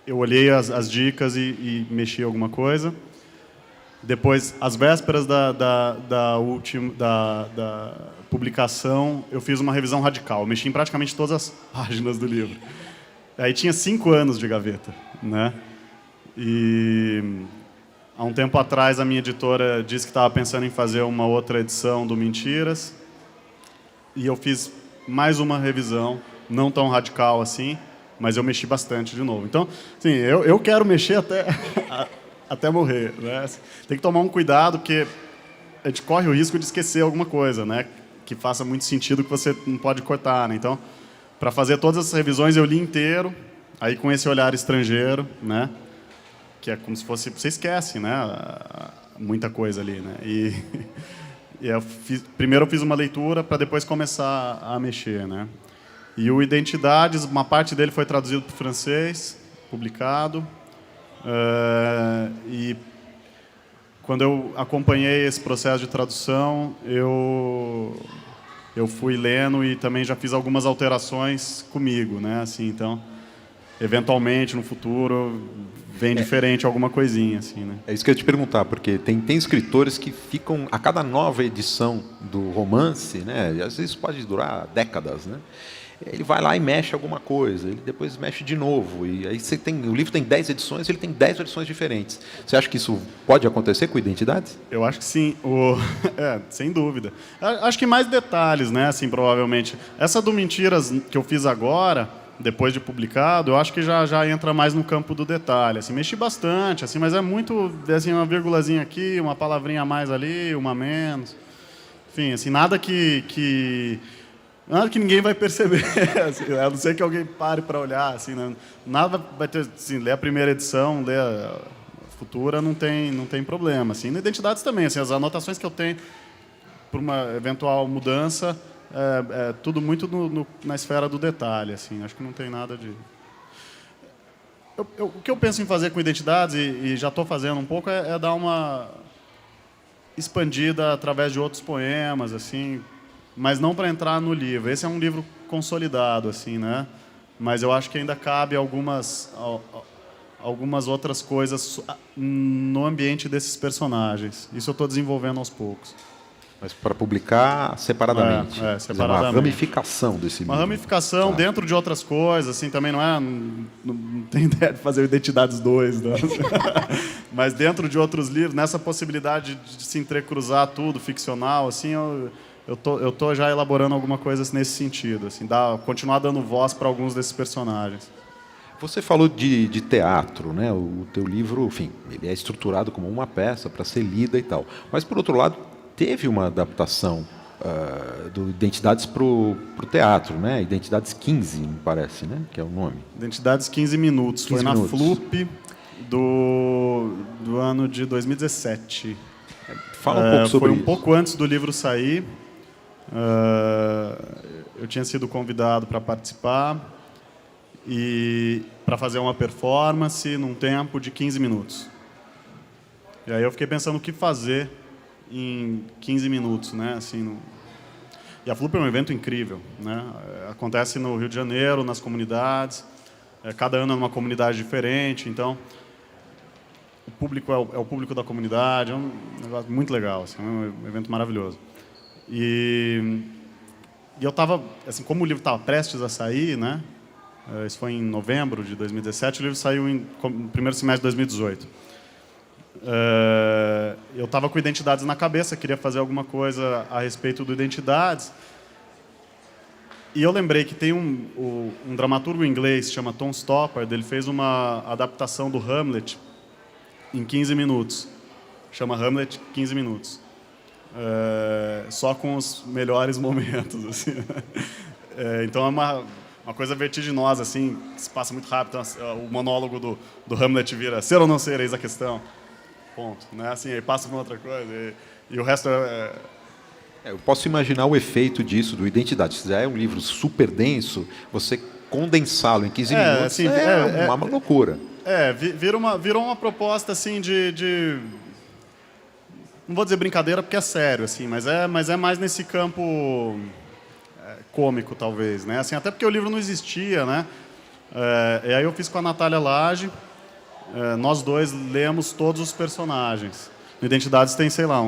eu olhei as dicas e mexi alguma coisa. Depois, às vésperas da publicação, eu fiz uma revisão radical. Eu mexi em praticamente todas as páginas do livro. Aí tinha 5 anos de gaveta, né? E há um tempo atrás a minha editora disse que estava pensando em fazer uma outra edição do Mentiras. E eu fiz mais uma revisão, não tão radical assim, mas eu mexi bastante de novo. Então, assim, eu quero mexer até morrer, né? Tem que tomar um cuidado, porque a gente corre o risco de esquecer alguma coisa, né? que faça muito sentido, que você não pode cortar, né? Então, para fazer todas essas revisões, eu li inteiro, aí com esse olhar estrangeiro, né? Que é como se fosse... Você esquece, né? Muita coisa ali, né? E primeiro eu fiz uma leitura para depois começar a mexer, né? E o Identidades, uma parte dele foi traduzido para o francês, publicado. E quando eu acompanhei esse processo de tradução, eu fui lendo e também já fiz algumas alterações comigo, né? Assim, então, eventualmente, no futuro, vem diferente alguma coisinha, assim, né? É isso que eu ia te perguntar, porque tem escritores que ficam, a cada nova edição do romance, né, e às vezes pode durar décadas, né? Ele vai lá e mexe alguma coisa, ele depois mexe de novo, e aí o livro tem 10 edições, ele tem 10 versões diferentes. Você acha que isso pode acontecer com Identidades? Eu acho que sim, sem dúvida. Acho que mais detalhes, né, assim, provavelmente. Essa do Mentiras que eu fiz agora, depois de publicado, eu acho que já entra mais no campo do detalhe. Assim, mexi bastante, assim, mas é muito, assim, uma vírgulazinha aqui, uma palavrinha a mais ali, uma a menos. Enfim, assim, nada que ninguém vai perceber, assim, a não ser que alguém pare para olhar, assim, né? Nada vai ter, assim, ler a primeira edição, ler a futura, não tem problema, assim. Na Identidades também, assim, as anotações que eu tenho para uma eventual mudança, tudo muito na esfera do detalhe, assim. Acho que não tem nada de... O que eu penso em fazer com Identidades, e já estou fazendo um pouco, é dar uma expandida através de outros poemas, assim, mas não para entrar no livro. Esse é um livro consolidado, assim, né? Mas eu acho que ainda cabe algumas outras coisas no ambiente desses personagens. Isso eu estou desenvolvendo aos poucos. Mas para publicar separadamente. Separadamente. Uma ramificação desse livro. Uma ramificação dentro de outras coisas, assim, também não tem ideia de fazer o Identidades 2, né? Mas dentro de outros livros, nessa possibilidade de se entrecruzar tudo, ficcional, assim, eu tô já elaborando alguma coisa nesse sentido, assim, continuar dando voz para alguns desses personagens. Você falou de teatro, né? O teu livro, enfim, ele é estruturado como uma peça para ser lida e tal. Mas, por outro lado, teve uma adaptação do Identidades para o teatro, né? Identidades 15, me parece, né? Que é o nome. Identidades 15 minutos. 15 foi minutos. Na FLUP do ano de 2017. Fala um pouco sobre foi isso. Um pouco antes do livro sair. Eu tinha sido convidado para participar e para fazer uma performance num tempo de 15 minutos. E aí eu fiquei pensando o que fazer em 15 minutos, né? Assim, E a FLUP é um evento incrível, né? Acontece no Rio de Janeiro, nas comunidades, cada ano é numa comunidade diferente, então o público é o público da comunidade, é um negócio muito legal, assim, é um evento maravilhoso. E eu estava, assim, como o livro estava prestes a sair, né? Isso foi em novembro de 2017, o livro saiu no primeiro semestre de 2018. Eu estava com Identidades na cabeça, queria fazer alguma coisa a respeito do Identidades. E eu lembrei que tem um dramaturgo inglês, chama Tom Stoppard, ele fez uma adaptação do Hamlet em 15 minutos. Chama Hamlet 15 minutos. Só com os melhores momentos, assim. Então é uma coisa vertiginosa, assim, que se passa muito rápido. Então, o monólogo do Hamlet vira ser ou não ser, eis a questão. Ponto. Né? Assim, aí passa para outra coisa e o resto eu posso imaginar o efeito disso, do Identidade. Se já é um livro super denso, você condensá-lo em 15 minutos assim, é uma loucura. Virou uma proposta assim de não vou dizer brincadeira porque é sério, assim, mas é mais nesse campo cômico, talvez, né? Assim, até porque o livro não existia, né? E aí eu fiz com a Natália Lage, nós dois lemos todos os personagens. No Identidades tem, sei lá,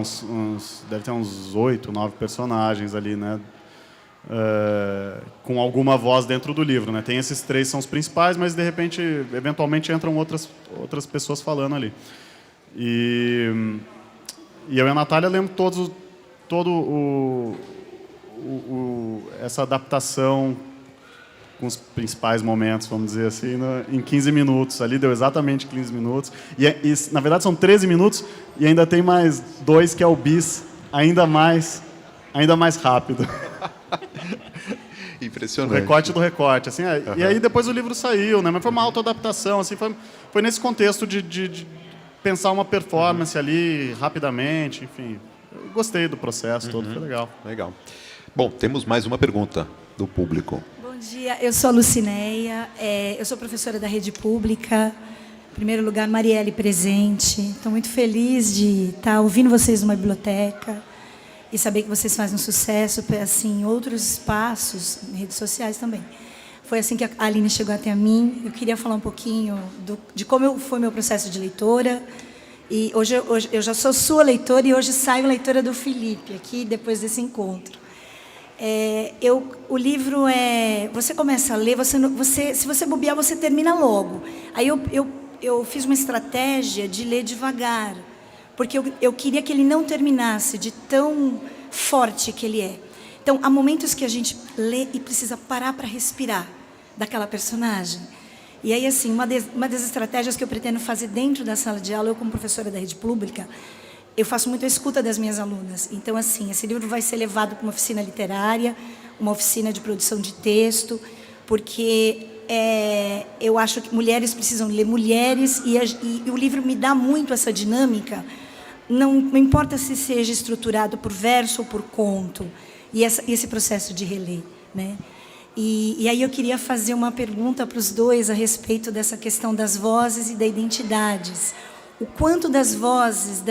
deve ter uns 8, 9 personagens ali, né? Com alguma voz dentro do livro, né? Tem esses 3 são os principais, mas de repente, eventualmente entram outras pessoas falando ali. E eu e a Natália lemos essa adaptação com os principais momentos, vamos dizer assim, em 15 minutos. Ali deu exatamente 15 minutos. E, na verdade, são 13 minutos e ainda tem mais 2, que é o bis, ainda mais ainda mais rápido. O Impressionante. recorte do recorte, assim. E aí depois o livro saiu, né? Mas foi uma autoadaptação, assim, foi nesse contexto de pensar uma performance ali rapidamente, enfim. Eu gostei do processo todo, foi legal. Legal. Bom, temos mais uma pergunta do público. Bom dia, eu sou a Lucinéia, eu sou professora da rede pública. Em primeiro lugar, Marielle presente. Estou muito feliz de estar ouvindo vocês numa biblioteca e saber que vocês fazem um sucesso assim, em outros espaços, em redes sociais também. Foi assim que a Aline chegou até a mim. Eu queria falar um pouquinho de como foi meu processo de leitora. E hoje eu já sou sua leitora e hoje saio leitora do Felipe, aqui depois desse encontro. O livro você começa a ler, se você bobear, você termina logo. Aí eu fiz uma estratégia de ler devagar, porque eu queria que ele não terminasse de tão forte que ele é. Então, há momentos que a gente lê e precisa parar para respirar daquela personagem. E aí, assim, uma das estratégias que eu pretendo fazer dentro da sala de aula, eu como professora da rede pública, eu faço muito a escuta das minhas alunas. Então, assim, esse livro vai ser levado para uma oficina literária, uma oficina de produção de texto, porque eu acho que mulheres precisam ler mulheres, e o livro me dá muito essa dinâmica. Não importa se seja estruturado por verso ou por conto, e esse processo de reler, né? E aí eu queria fazer uma pergunta para os dois a respeito dessa questão das vozes e das identidades. O quanto das vozes,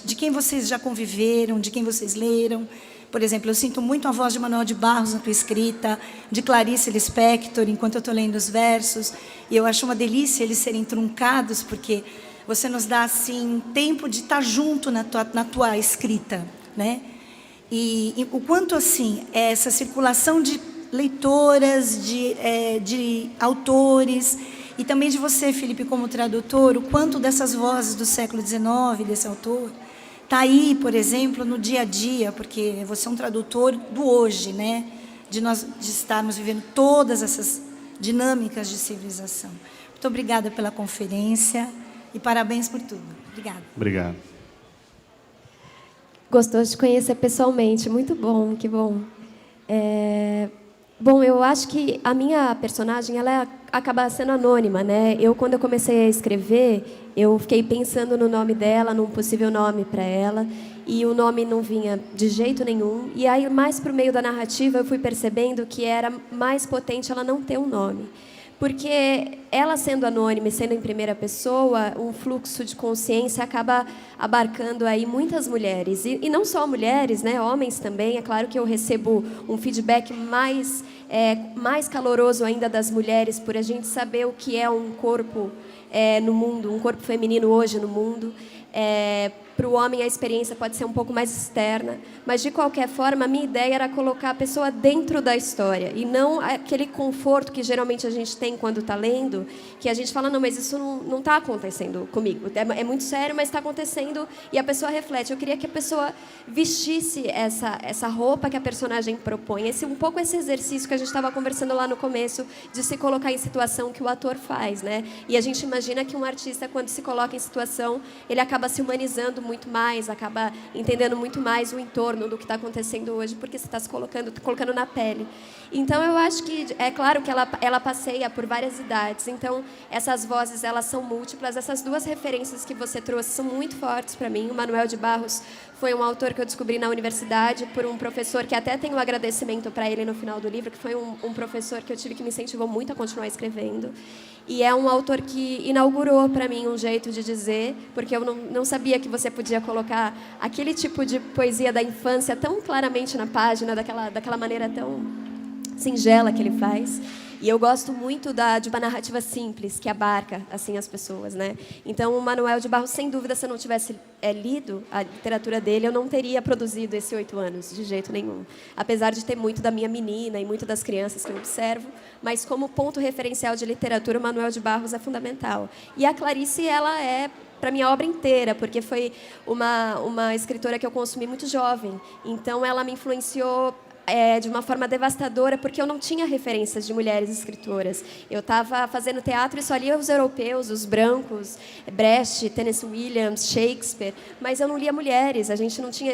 de quem vocês já conviveram, de quem vocês leram. Por exemplo, eu sinto muito a voz de Manuel de Barros na tua escrita, de Clarice Lispector, enquanto eu estou lendo os versos. E eu acho uma delícia eles serem truncados, porque você nos dá assim, tempo de estar junto na tua escrita, né? E o quanto assim, essa circulação de leitoras, de autores, e também de você, Felipe, como tradutor, o quanto dessas vozes do século XIX, desse autor, está aí, por exemplo, no dia a dia, porque você é um tradutor do hoje, né? De estarmos vivendo todas essas dinâmicas de civilização. Muito obrigada pela conferência e parabéns por tudo. Obrigada. Obrigado. Gostou de conhecer pessoalmente, muito bom, que bom. Bom, eu acho que a minha personagem ela acaba sendo anônima, né? Quando eu comecei a escrever, eu fiquei pensando no nome dela, num possível nome para ela, e o nome não vinha de jeito nenhum. E aí, mais para o meio da narrativa, eu fui percebendo que era mais potente ela não ter um nome. Porque ela sendo anônima e sendo em primeira pessoa, um fluxo de consciência acaba abarcando aí muitas mulheres. E não só mulheres, né? Homens também. É claro que eu recebo um feedback mais caloroso ainda das mulheres, por a gente saber o que é um corpo no mundo, um corpo feminino hoje no mundo. Para o homem, a experiência pode ser um pouco mais externa, mas, de qualquer forma, a minha ideia era colocar a pessoa dentro da história, e não aquele conforto que geralmente a gente tem quando está lendo, que a gente fala, não, mas isso não está acontecendo comigo. É muito sério, mas está acontecendo, e a pessoa reflete. Eu queria que a pessoa vestisse essa roupa que a personagem propõe, um pouco esse exercício que a gente estava conversando lá no começo, de se colocar em situação que o ator faz, né? E a gente imagina que um artista, quando se coloca em situação, ele acaba se humanizando muito mais, acaba entendendo muito mais o entorno do que está acontecendo hoje, porque você está se colocando na pele. Então, eu acho que, é claro que ela passeia por várias idades, então, essas vozes, elas são múltiplas. Essas duas referências que você trouxe são muito fortes para mim. O Manuel de Barros foi um autor que eu descobri na universidade por um professor, que até tem um agradecimento para ele no final do livro, que foi um professor que eu tive que me incentivou muito a continuar escrevendo. E é um autor que inaugurou para mim um jeito de dizer, porque eu não sabia que você podia colocar aquele tipo de poesia da infância tão claramente na página, daquela maneira tão singela que ele faz. E eu gosto muito de uma narrativa simples, que abarca assim, as pessoas, né? Então, o Manuel de Barros, sem dúvida, se eu não tivesse lido a literatura dele, eu não teria produzido esse 8 anos, de jeito nenhum. Apesar de ter muito da minha menina e muito das crianças que eu observo, mas como ponto referencial de literatura, o Manuel de Barros é fundamental. E a Clarice, ela é para minha obra inteira, porque foi uma escritora que eu consumi muito jovem. Então, ela me influenciou de uma forma devastadora, porque eu não tinha referências de mulheres escritoras. Eu estava fazendo teatro e só lia os europeus, os brancos, Brecht, Tennessee Williams, Shakespeare, mas eu não lia mulheres, eu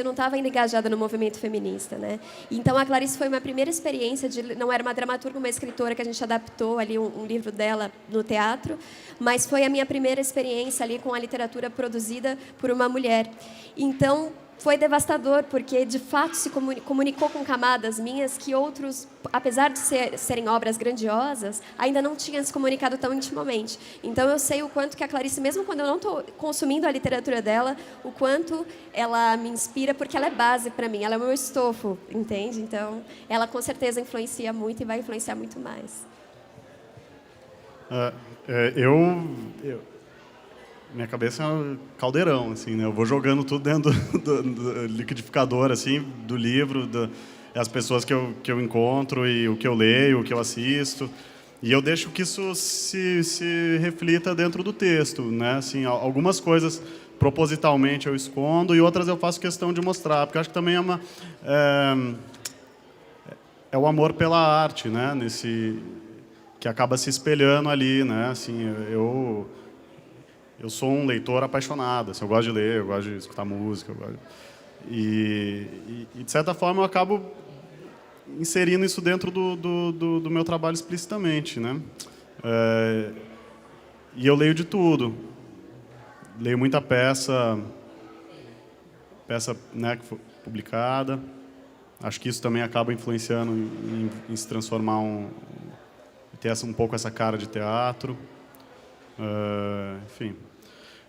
não estava ainda engajada no movimento feminista, né? Então, a Clarice foi minha primeira experiência, não era uma dramaturga, uma escritora que a gente adaptou ali um livro dela no teatro, mas foi a minha primeira experiência ali com a literatura produzida por uma mulher. Então, foi devastador, porque, de fato, se comunicou com camadas minhas que outros, apesar de serem obras grandiosas, ainda não tinham se comunicado tão intimamente. Então, eu sei o quanto que a Clarice, mesmo quando eu não estou consumindo a literatura dela, o quanto ela me inspira, porque ela é base para mim, ela é o meu estofo, entende? Então, ela, com certeza, influencia muito e vai influenciar muito mais. Minha cabeça é um caldeirão, assim, né? Eu vou jogando tudo dentro do liquidificador, assim, do livro, as pessoas que eu encontro e o que eu leio, o que eu assisto. E eu deixo que isso se reflita dentro do texto, né? Assim, algumas coisas propositalmente eu escondo e outras eu faço questão de mostrar, porque eu acho que também é o amor pela arte, né? Que acaba se espelhando ali, né? Assim, eu sou um leitor apaixonado, assim, eu gosto de ler, eu gosto de escutar música, e de certa forma eu acabo inserindo isso dentro do meu trabalho explicitamente, né? E eu leio de tudo, leio muita peça, né, que foi publicada. Acho que isso também acaba influenciando em se transformar ter um pouco essa cara de teatro. Enfim,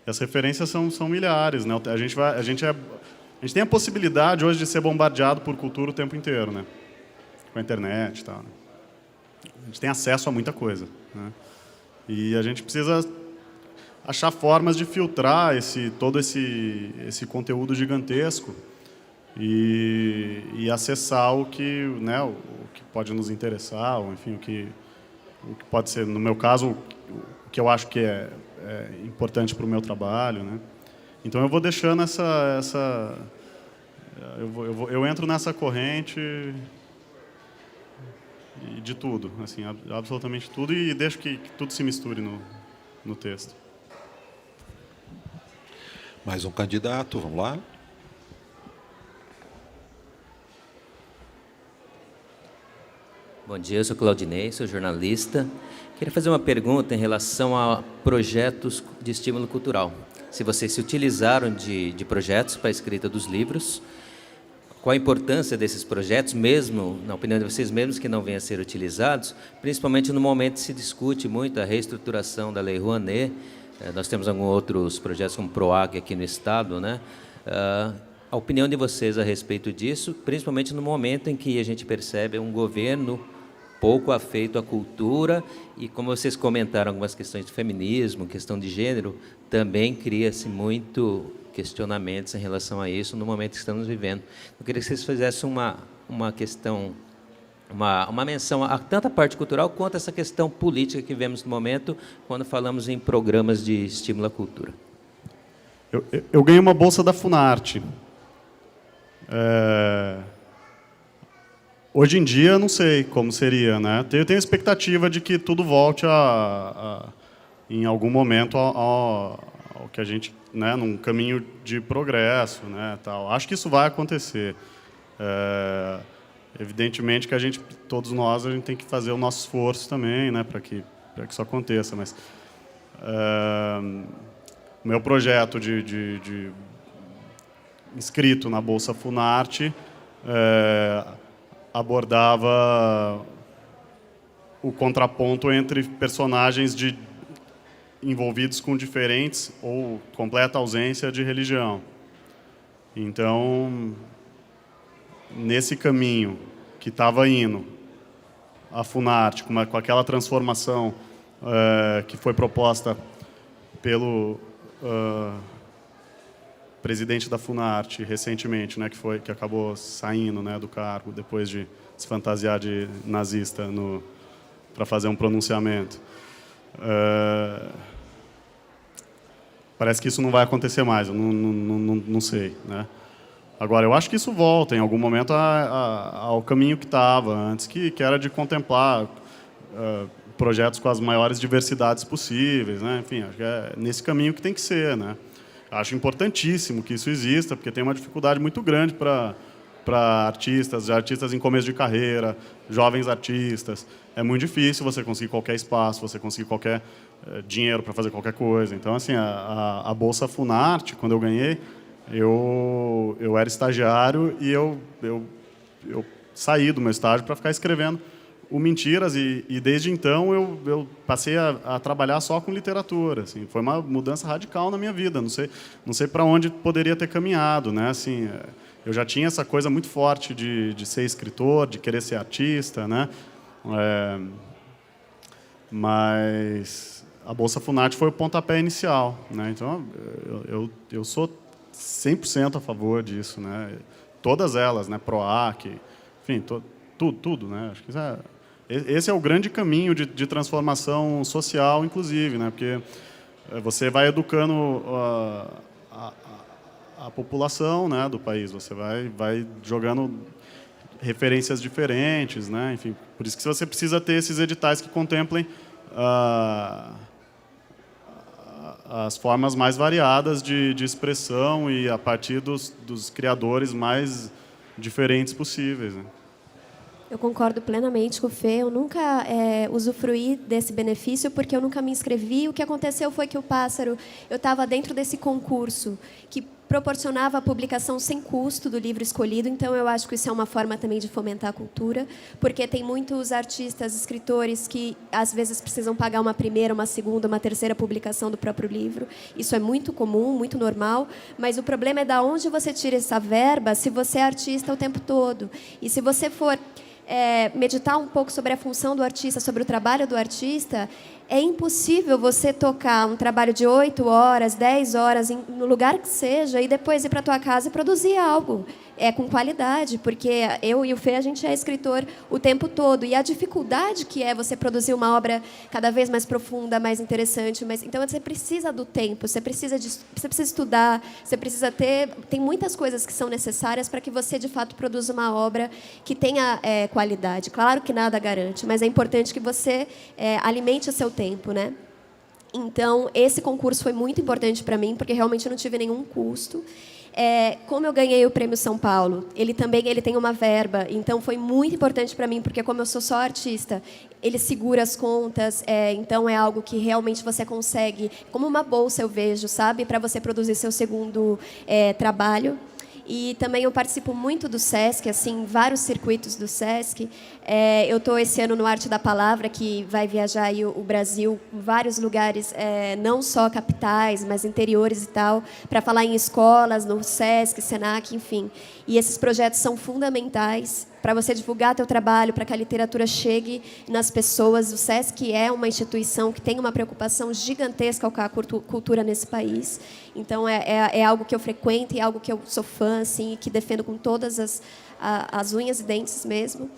as referências são milhares, né? A gente tem a possibilidade hoje de ser bombardeado por cultura o tempo inteiro, né? Com a internet e tal, né? A gente tem acesso a muita coisa, né? E a gente precisa achar formas de filtrar todo esse conteúdo gigantesco e acessar o que, né, o que pode nos interessar, ou enfim, o que pode ser, no meu caso, o que eu acho que é importante para o meu trabalho, né? Então eu vou deixando eu entro nessa corrente de tudo, assim, absolutamente tudo, e deixo que tudo se misture no texto. Mais um candidato, vamos lá. Bom dia, eu sou Claudinei, sou jornalista. Queria fazer uma pergunta em relação a projetos de estímulo cultural. Se vocês se utilizaram de projetos para a escrita dos livros, qual a importância desses projetos, mesmo, na opinião de vocês, mesmo que não venham a ser utilizados, principalmente no momento que se discute muito a reestruturação da Lei Rouanet. Nós temos alguns outros projetos como o PROAC aqui no Estado, né? A opinião de vocês a respeito disso, principalmente no momento em que a gente percebe um governo pouco afeito à cultura e, como vocês comentaram, algumas questões de feminismo, questão de gênero, também cria-se muito questionamentos em relação a isso no momento que estamos vivendo. Eu queria que vocês fizessem uma questão, uma menção a tanto a parte cultural quanto essa questão política que vemos no momento quando falamos em programas de estímulo à cultura. Eu ganhei uma bolsa da Funarte. Hoje em dia, não sei como seria, né? Eu tenho a expectativa de que tudo volte em algum momento ao que a gente, né, num caminho de progresso, né, tal. Acho que isso vai acontecer. Evidentemente que todos nós, a gente tem que fazer o nosso esforço também, né, para que isso aconteça. Mas o meu projeto de inscrito na Bolsa Funarte abordava o contraponto entre personagens envolvidos com diferentes ou completa ausência de religião. Então, nesse caminho que estava indo a Funarte, com aquela transformação que foi proposta pelo presidente da Funarte recentemente, né, que acabou saindo, né, do cargo depois de se fantasiar de nazista para fazer um pronunciamento. Parece que isso não vai acontecer mais, eu não sei, né? Agora, eu acho que isso volta em algum momento ao caminho que estava antes, que era de contemplar projetos com as maiores diversidades possíveis, né? Enfim, acho que é nesse caminho que tem que ser, né? Acho importantíssimo que isso exista, porque tem uma dificuldade muito grande para artistas em começo de carreira, jovens artistas. É muito difícil você conseguir qualquer espaço, você conseguir qualquer dinheiro para fazer qualquer coisa. Então, assim, a Bolsa Funarte, quando eu ganhei, eu era estagiário e eu saí do meu estágio para ficar escrevendo o Mentiras, e desde então eu passei a trabalhar só com literatura. Assim, foi uma mudança radical na minha vida. Não sei para onde poderia ter caminhado, né? Assim, eu já tinha essa coisa muito forte de ser escritor, de querer ser artista, né? Mas a Bolsa Funarte foi o pontapé inicial, né? Então eu sou 100% a favor disso, né? Todas elas, né? PROAC, enfim, tudo, né? Acho que esse é o grande caminho de transformação social, inclusive, né? Porque você vai educando a população, né, do país, você vai jogando referências diferentes, né? Enfim, por isso que você precisa ter esses editais que contemplem as formas mais variadas de expressão e a partir dos criadores mais diferentes possíveis, né? Eu concordo plenamente com o Fê. Eu nunca usufruí desse benefício porque eu nunca me inscrevi. O que aconteceu foi que o Pássaro, eu estava dentro desse concurso que proporcionava a publicação sem custo do livro escolhido. Então, eu acho que isso é uma forma também de fomentar a cultura, porque tem muitos artistas, escritores que, às vezes, precisam pagar uma primeira, uma segunda, uma terceira publicação do próprio livro. Isso é muito comum, muito normal, mas o problema é de onde você tira essa verba se você é artista o tempo todo. E se você for meditar um pouco sobre a função do artista, sobre o trabalho do artista, é impossível você tocar um trabalho de 8 horas, 10 horas, no lugar que seja, e depois ir para a tua casa e produzir algo com qualidade, porque eu e o Fê, a gente é escritor o tempo todo, e a dificuldade que é você produzir uma obra cada vez mais profunda, mais interessante, então você precisa do tempo, você precisa estudar, você precisa tem muitas coisas que são necessárias para que você, de fato, produza uma obra que tenha qualidade. Claro que nada garante, mas é importante que você alimente o seu tempo, né? Então, esse concurso foi muito importante para mim, porque realmente eu não tive nenhum custo. Como eu ganhei o Prêmio São Paulo, ele tem uma verba, então foi muito importante para mim, porque como eu sou só artista, ele segura as contas, então é algo que realmente você consegue, como uma bolsa eu vejo, sabe, para você produzir seu segundo trabalho. E também eu participo muito do SESC, assim, vários circuitos do SESC. Eu estou esse ano no Arte da Palavra, que vai viajar aí o Brasil, vários lugares, não só capitais, mas interiores e tal, para falar em escolas, no SESC, SENAC, enfim. E esses projetos são fundamentais para você divulgar teu trabalho, para que a literatura chegue nas pessoas. O SESC é uma instituição que tem uma preocupação gigantesca com a cultura nesse país. Então, é algo que eu frequento e é algo que eu sou fã, assim, que defendo com todas as unhas e dentes mesmo.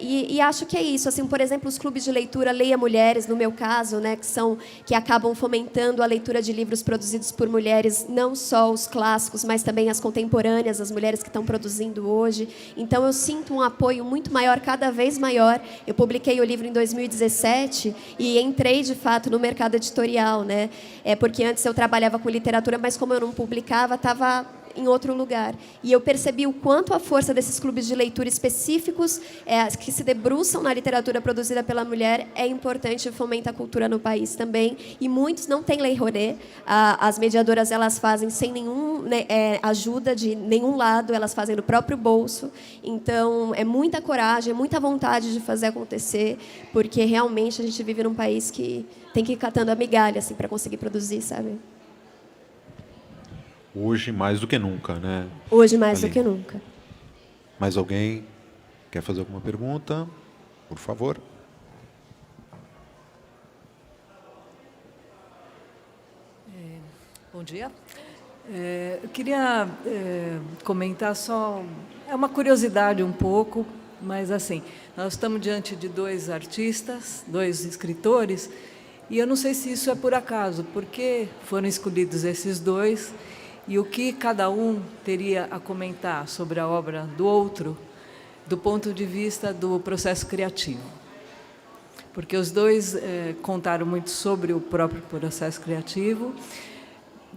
E acho que é isso. Assim, por exemplo, os clubes de leitura Leia Mulheres, no meu caso, né, que acabam fomentando a leitura de livros produzidos por mulheres, não só os clássicos, mas também as contemporâneas, as mulheres que estão produzindo hoje. Então, eu sinto um apoio muito maior, cada vez maior. Eu publiquei o livro em 2017 e entrei, de fato, no mercado editorial, né? Porque antes eu trabalhava com literatura, mas como eu não publicava, estava em outro lugar. E eu percebi o quanto a força desses clubes de leitura específicos, que se debruçam na literatura produzida pela mulher, é importante e fomenta a cultura no país também. E muitos não têm lei Rouanet. As mediadoras, elas fazem sem nenhum ajuda de nenhum lado, elas fazem do próprio bolso. Então, é muita coragem, é muita vontade de fazer acontecer, porque realmente a gente vive num país que tem que ir catando a migalha assim, para conseguir produzir, sabe? Hoje, mais do que nunca, né? Hoje, mais do que nunca. Mais alguém quer fazer alguma pergunta? Por favor. Bom dia. Eu queria comentar só... É uma curiosidade um pouco, mas, assim, nós estamos diante de 2 artistas, 2 escritores, e eu não sei se isso é por acaso, porque foram escolhidos esses 2... e o que cada um teria a comentar sobre a obra do outro, do ponto de vista do processo criativo. Porque os dois contaram muito sobre o próprio processo criativo,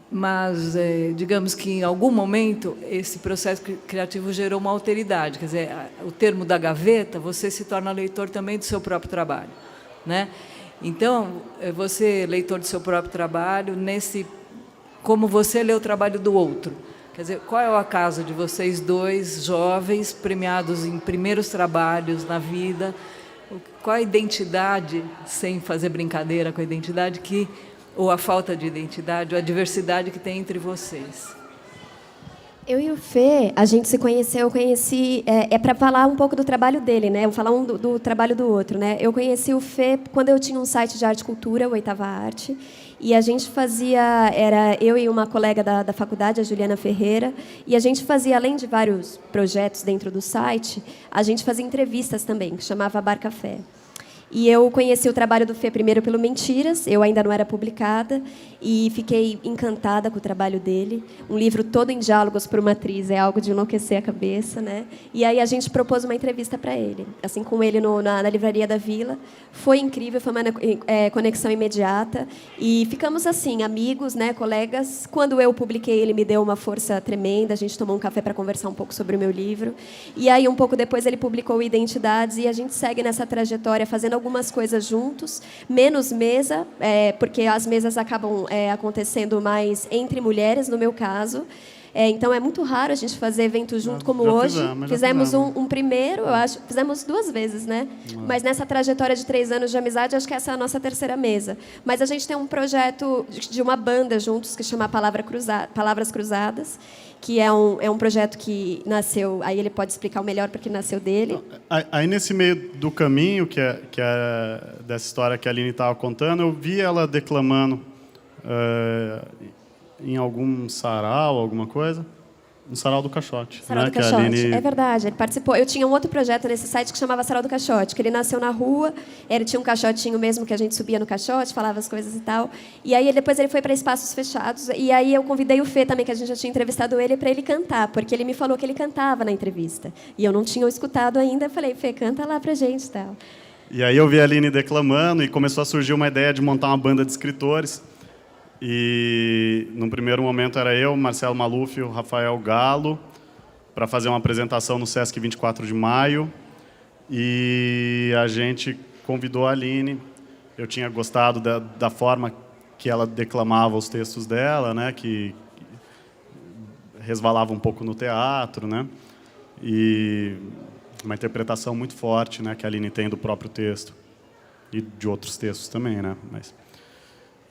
mas, digamos que, em algum momento, esse processo criativo gerou uma alteridade. Quer dizer, o termo da gaveta, você se torna leitor também do seu próprio trabalho, né? Então, você, leitor do seu próprio trabalho, como você lê o trabalho do outro. Quer dizer, qual é o acaso de vocês dois, jovens, premiados em primeiros trabalhos na vida? Qual a identidade, sem fazer brincadeira com a identidade, ou a falta de identidade, ou a diversidade que tem entre vocês? Eu e o Fê, a gente se conheceu, eu conheci... para falar um pouco do trabalho dele, né? Eu vou falar do trabalho do outro, né? Eu conheci o Fê quando eu tinha um site de arte e cultura, o Oitava Arte, e a gente fazia... Era eu e uma colega da faculdade, a Juliana Ferreira, e a gente fazia, além de vários projetos dentro do site, a gente fazia entrevistas também, que chamava Bar Café. E eu conheci o trabalho do Fê primeiro pelo Mentiras, eu ainda não era publicada, e fiquei encantada com o trabalho dele. Um livro todo em diálogos por uma atriz, é algo de enlouquecer a cabeça, né? E aí a gente propôs uma entrevista para ele, assim, com ele na Livraria da Vila. Foi incrível, foi uma conexão imediata, e ficamos assim, amigos, né, colegas. Quando eu publiquei, ele me deu uma força tremenda, a gente tomou um café para conversar um pouco sobre o meu livro, e aí um pouco depois ele publicou Identidades, e a gente segue nessa trajetória, fazendo algumas coisas juntos, menos mesa, porque as mesas acabam acontecendo mais entre mulheres, no meu caso. Então, é muito raro a gente fazer evento junto como hoje. Fizemos um primeiro, eu acho, fizemos 2 vezes, né? Mas nessa trajetória de 3 anos de amizade, acho que essa é a nossa 3ª mesa. Mas a gente tem um projeto de uma banda juntos, que chama Palavras Cruzadas, que é um projeto que nasceu... Aí ele pode explicar o melhor, porque nasceu dele. Aí, nesse meio do caminho, que é dessa história que a Aline estava contando, eu vi ela declamando em algum sarau, alguma coisa. No Sarau do Caixote. Sarau do Caixote, Aline... é verdade, ele participou. Eu tinha um outro projeto nesse site que chamava Sarau do Caixote, que ele nasceu na rua, ele tinha um caixotinho mesmo, que a gente subia no caixote, falava as coisas e tal. E aí depois ele foi para espaços fechados, e aí eu convidei o Fê também, que a gente já tinha entrevistado ele, para ele cantar, porque ele me falou que ele cantava na entrevista. E eu não tinha escutado ainda, eu falei, Fê, canta lá pra gente e tal. E aí eu vi a Aline declamando, e começou a surgir uma ideia de montar uma banda de escritores. E, num primeiro momento, era eu, Marcelo Maluf e o Rafael Galo, para fazer uma apresentação no Sesc 24 de Maio. E a gente convidou a Aline. Eu tinha gostado da forma que ela declamava os textos dela, né, que resvalava um pouco no teatro, né, e uma interpretação muito forte, né, que a Aline tem do próprio texto e de outros textos também, né, mas...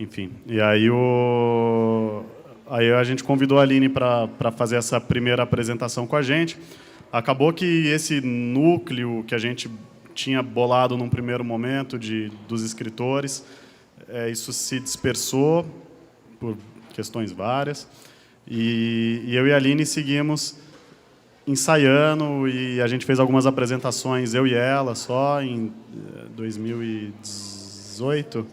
Enfim, e aí a gente convidou a Aline para fazer essa primeira apresentação com a gente. Acabou que esse núcleo que a gente tinha bolado num primeiro momento dos escritores, isso se dispersou por questões várias. E eu e a Aline seguimos ensaiando, e a gente fez algumas apresentações, eu e ela, só em 2018,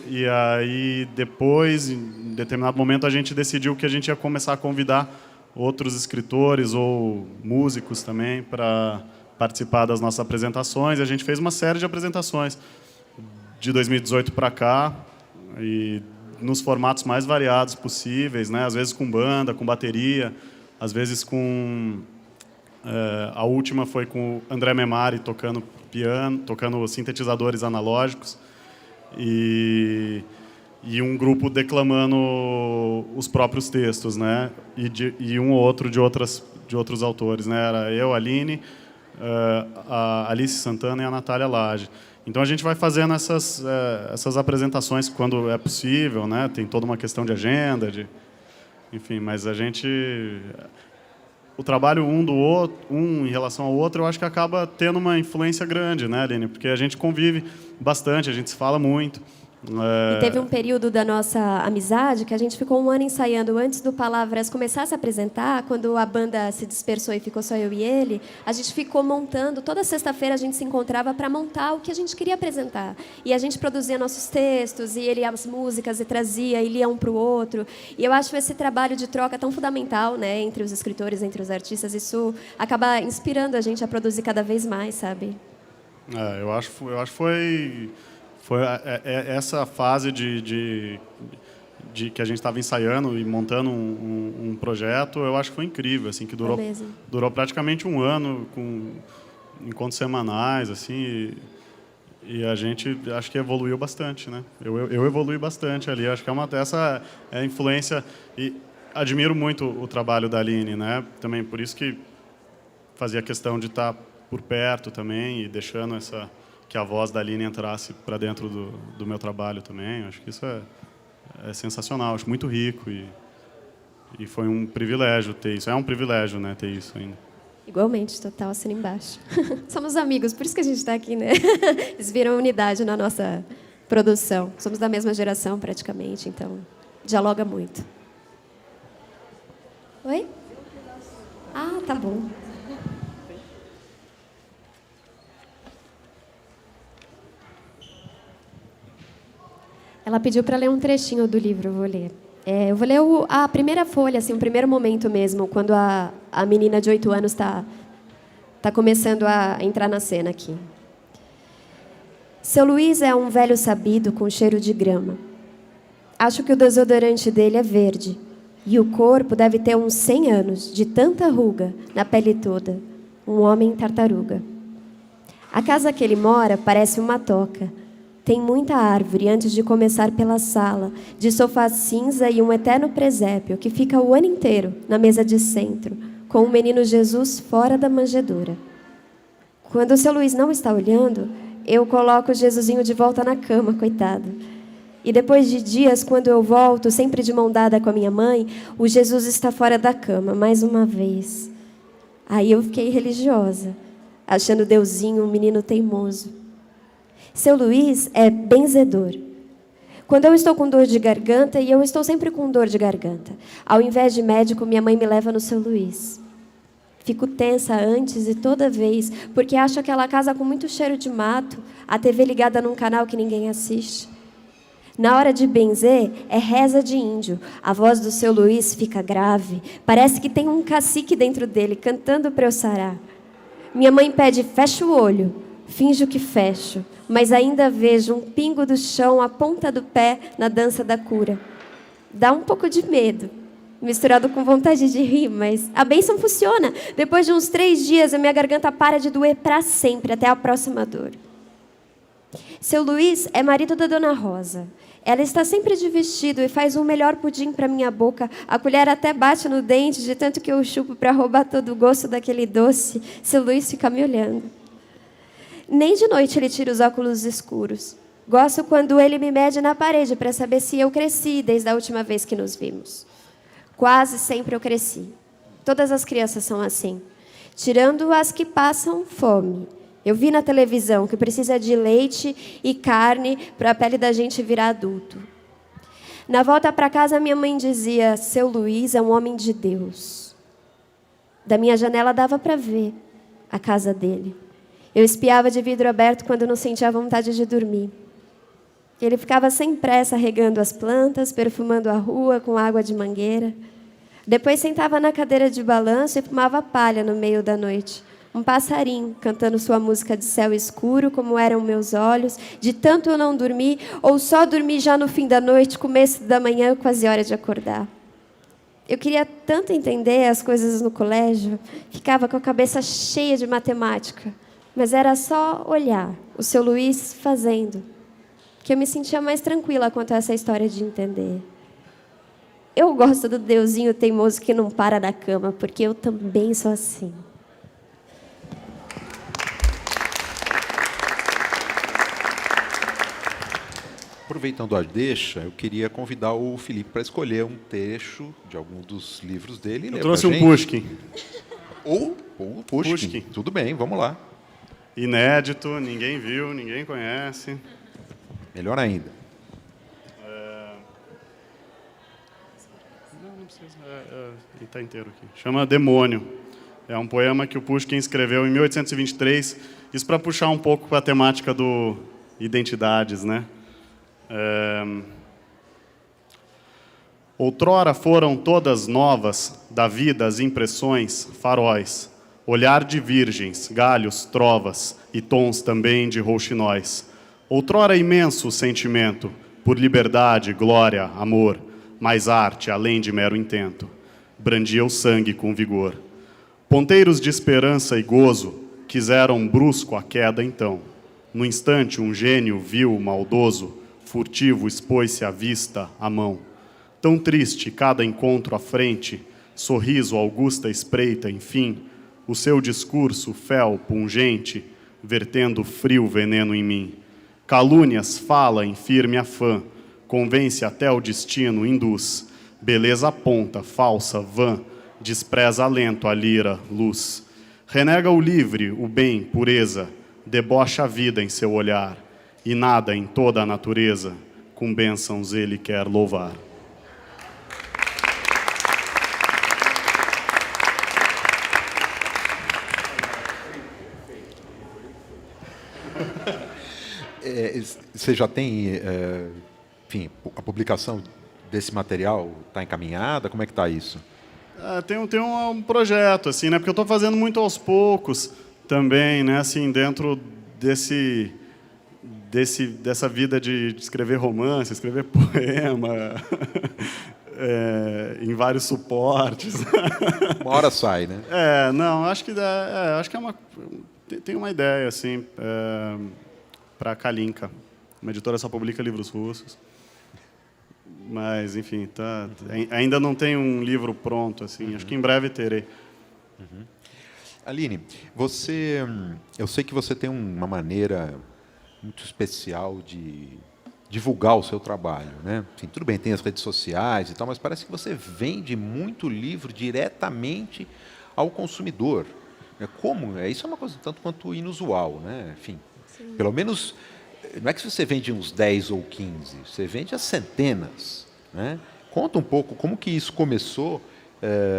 e aí depois, em determinado momento, a gente decidiu que a gente ia começar a convidar outros escritores ou músicos também para participar das nossas apresentações. E a gente fez uma série de apresentações de 2018 para cá, e nos formatos mais variados possíveis, né? Às vezes com banda, com bateria, às vezes com... a última foi com o André Memari tocando piano, tocando sintetizadores analógicos, e um grupo declamando os próprios textos, né? E um ou outro de outros autores, né? Era eu, a Aline, a Alice Santana e a Natália Lage. Então a gente vai fazendo essas apresentações quando é possível, né? Tem toda uma questão de agenda, enfim, mas a gente... O trabalho um em relação ao outro, eu acho que acaba tendo uma influência grande, né, Aline? Porque a gente convive bastante, a gente se fala muito, E teve um período da nossa amizade que a gente ficou um ano ensaiando antes do Palavras começar a se apresentar, quando a banda se dispersou e ficou só eu e ele, a gente ficou montando, toda sexta-feira a gente se encontrava para montar o que a gente queria apresentar. E a gente produzia nossos textos, e ele as músicas, e trazia, e lia um para o outro. E eu acho esse trabalho de troca tão fundamental, né, entre os escritores, entre os artistas, isso acaba inspirando a gente a produzir cada vez mais, sabe? Eu acho que foi essa fase de que a gente estava ensaiando e montando um projeto, eu acho que foi incrível, assim, que durou praticamente um ano, com encontros semanais, assim, e a gente acho que evoluiu bastante, né? Eu evolui bastante ali, acho que essa é a influência, e admiro muito o trabalho da Aline, né? Também por isso que fazia questão de estar por perto também e deixando que a voz da Aline entrasse para dentro do meu trabalho também. Acho que isso é sensacional, acho muito rico e foi um privilégio ter isso. É um privilégio, né, ter isso ainda. Igualmente, total, assina embaixo. Somos amigos, por isso que a gente está aqui, né? Eles viram unidade na nossa produção. Somos da mesma geração, praticamente, então dialoga muito. Oi? Ah, tá bom. Ela pediu para ler um trechinho do livro, eu vou ler. Eu vou ler a primeira folha, assim, o primeiro momento mesmo, quando a menina de 8 anos está começando a entrar na cena aqui. Seu Luiz é um velho sabido com cheiro de grama. Acho que o desodorante dele é verde. E o corpo deve ter uns 100 anos, de tanta ruga na pele toda. Um homem tartaruga. A casa que ele mora parece uma toca. Tem muita árvore antes de começar pela sala, de sofá cinza e um eterno presépio que fica o ano inteiro na mesa de centro, com o menino Jesus fora da manjedoura. Quando o seu Luiz não está olhando, eu coloco o Jesusinho de volta na cama, coitado. E depois de dias, quando eu volto, sempre de mão dada com a minha mãe, o Jesus está fora da cama, mais uma vez. Aí eu fiquei religiosa, achando Deusinho um menino teimoso. Seu Luiz é benzedor. Quando eu estou com dor de garganta, e eu estou sempre com dor de garganta, ao invés de médico, minha mãe me leva no seu Luiz. Fico tensa antes e toda vez, porque acho aquela casa com muito cheiro de mato, a TV ligada num canal que ninguém assiste. Na hora de benzer, é reza de índio. A voz do seu Luiz fica grave. Parece que tem um cacique dentro dele, cantando para eu sarar. Minha mãe pede, fecha o olho. Finjo que fecho, mas ainda vejo um pingo do chão, a ponta do pé, na dança da cura. Dá um pouco de medo, misturado com vontade de rir, mas a bênção funciona. Depois de uns 3 dias, a minha garganta para de doer para sempre, até a próxima dor. Seu Luiz é marido da Dona Rosa. Ela está sempre de vestido e faz um melhor pudim para minha boca. A colher até bate no dente, de tanto que eu chupo para roubar todo o gosto daquele doce. Seu Luiz fica me olhando. Nem de noite ele tira os óculos escuros. Gosto quando ele me mede na parede para saber se eu cresci desde a última vez que nos vimos. Quase sempre eu cresci. Todas as crianças são assim. Tirando as que passam fome. Eu vi na televisão que precisa de leite e carne para a pele da gente virar adulto. Na volta para casa, minha mãe dizia, seu Luiz é um homem de Deus. Da minha janela dava para ver a casa dele. Eu espiava de vidro aberto quando não sentia vontade de dormir. Ele ficava sem pressa regando as plantas, perfumando a rua com água de mangueira. Depois sentava na cadeira de balanço e fumava palha no meio da noite. Um passarinho cantando sua música de céu escuro, como eram meus olhos, de tanto eu não dormir, ou só dormir já no fim da noite, começo da manhã, quase hora de acordar. Eu queria tanto entender as coisas no colégio, ficava com a cabeça cheia de matemática, mas era só olhar o seu Luiz fazendo, que eu me sentia mais tranquila quanto a essa história de entender. Eu gosto do Deusinho teimoso que não para da cama, porque eu também sou assim. Aproveitando a deixa, eu queria convidar o Felipe para escolher um trecho de algum dos livros dele. Eu trouxe um Pushkin. Ou Pushkin. Tudo bem, vamos lá. Inédito, ninguém viu, ninguém conhece. Melhor ainda. Ele está inteiro aqui. Chama Demônio. É um poema que o Pushkin escreveu em 1823. Isso para puxar um pouco para a temática do identidades, né? Outrora foram todas novas da vida as impressões, faróis, olhar de virgens, galhos, trovas e tons também de rouxinóis. Outrora imenso o sentimento por liberdade, glória, amor, mais arte além de mero intento. Brandia o sangue com vigor. Ponteiros de esperança e gozo quiseram brusco a queda então. No instante um gênio vil, maldoso, furtivo expôs-se à vista, à mão. Tão triste cada encontro à frente, sorriso augusta espreita, enfim, o seu discurso fel, pungente, vertendo frio veneno em mim. Calúnias fala em firme afã, convence até o destino, induz. Beleza aponta, falsa, vã, despreza alento a lira, luz. Renega o livre, o bem, pureza, debocha a vida em seu olhar, e nada em toda a natureza, com bênçãos ele quer louvar. Você já tem, enfim, a publicação desse material está encaminhada? Como é que está isso? Tem um projeto, assim, né? Porque eu estou fazendo muito aos poucos também, né? Assim, dentro dessa vida de escrever romance, escrever poema, em vários suportes. Uma hora sai, né? Não, acho que tem uma ideia, assim, para a Kalinka. Uma editora só publica livros russos. Mas, enfim, ainda não tem um livro pronto, assim. Acho que em breve terei. Aline, eu sei que você tem uma maneira muito especial de divulgar o seu trabalho, né? Assim, tudo bem, tem as redes sociais e tal, mas parece que você vende muito livro diretamente ao consumidor. Isso é uma coisa tanto quanto inusual, né? Enfim, sim. Pelo menos, não é que você vende uns 10 ou 15, você vende as centenas, né? Conta um pouco como que isso começou.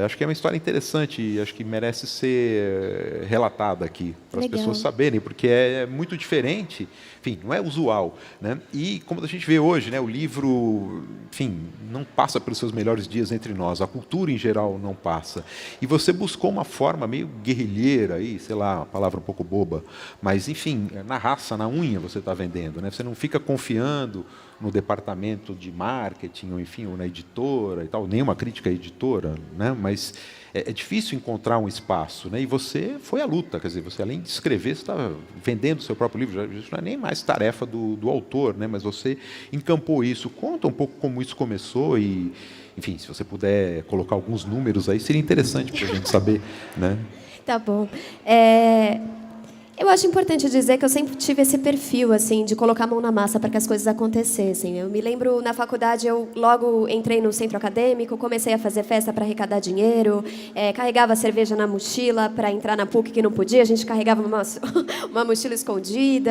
Acho que é uma história interessante e acho que merece ser relatada aqui, para as pessoas saberem, porque é muito diferente, enfim, não é usual, né? E como a gente vê hoje, né, o livro, enfim, não passa pelos seus melhores dias entre nós, a cultura em geral não passa. E você buscou uma forma meio guerrilheira, aí, sei lá, uma palavra um pouco boba, mas, enfim, na raça, na unha você está vendendo, né? Você não fica confiando no departamento de marketing, ou enfim, ou na editora e tal, nenhuma crítica à editora, né? Mas é difícil encontrar um espaço, né? E você foi à luta, quer dizer, você além de escrever, você estava vendendo o seu próprio livro, isso não é nem mais tarefa do autor, né? Mas você encampou isso. Conta um pouco como isso começou e, enfim, se você puder colocar alguns números aí, seria interessante para a gente saber, né? Tá bom. Eu acho importante dizer que eu sempre tive esse perfil, assim, de colocar a mão na massa para que as coisas acontecessem. Eu me lembro, na faculdade, eu logo entrei no centro acadêmico, comecei a fazer festa para arrecadar dinheiro, carregava cerveja na mochila para entrar na PUC que não podia, a gente carregava uma mochila escondida.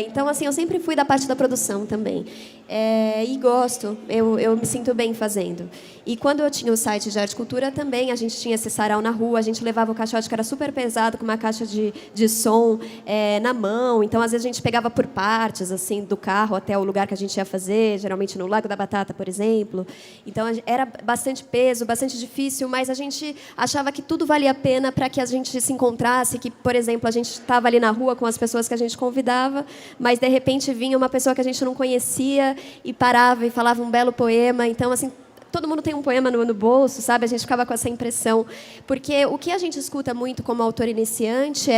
Então, assim, eu sempre fui da parte da produção também. E gosto, eu me sinto bem fazendo. E quando eu tinha o site de arte e cultura também, a gente tinha esse sarau na rua, a gente levava o caixote que era super pesado, com uma caixa de som na mão. Então, às vezes, a gente pegava por partes, assim, do carro até o lugar que a gente ia fazer, geralmente no Lago da Batata, por exemplo. Então, era bastante peso, bastante difícil, mas a gente achava que tudo valia a pena para que a gente se encontrasse, que, por exemplo, a gente estava ali na rua com as pessoas que a gente convidava, mas, de repente, vinha uma pessoa que a gente não conhecia e parava e falava um belo poema. Então, assim, todo mundo tem um poema no bolso, sabe? A gente ficava com essa impressão. Porque o que a gente escuta muito como autor iniciante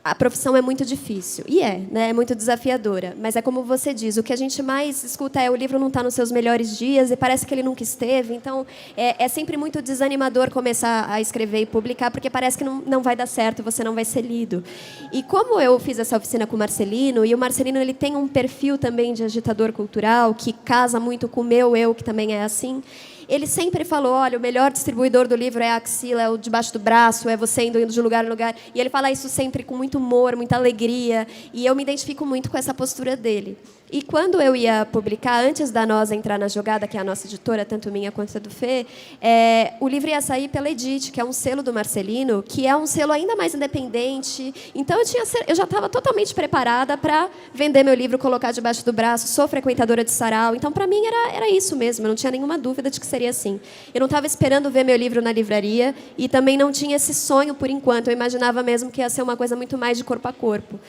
a profissão é muito difícil. E né? É muito desafiadora. Mas é como você diz, o que a gente mais escuta o livro não está nos seus melhores dias e parece que ele nunca esteve. Então, é sempre muito desanimador começar a escrever e publicar, porque parece que não vai dar certo, você não vai ser lido. E como eu fiz essa oficina com o Marcelino, e o Marcelino ele tem um perfil também de agitador cultural, que casa muito com o meu eu, que também é assim, ele sempre falou, olha, o melhor distribuidor do livro é a axila, é o debaixo do braço, é você indo de lugar em lugar. E ele fala isso sempre com muito humor, muita alegria. E eu me identifico muito com essa postura dele. E quando eu ia publicar, antes da Nós entrar na jogada, que é a nossa editora, tanto minha quanto a do Fê, o livro ia sair pela Edite, que é um selo do Marcelino, que é um selo ainda mais independente. Então, eu já estava totalmente preparada para vender meu livro, colocar debaixo do braço. Sou frequentadora de sarau. Então, para mim, era isso mesmo. Eu não tinha nenhuma dúvida de que seria assim. Eu não estava esperando ver meu livro na livraria e também não tinha esse sonho, por enquanto. Eu imaginava mesmo que ia ser uma coisa muito mais de corpo a corpo.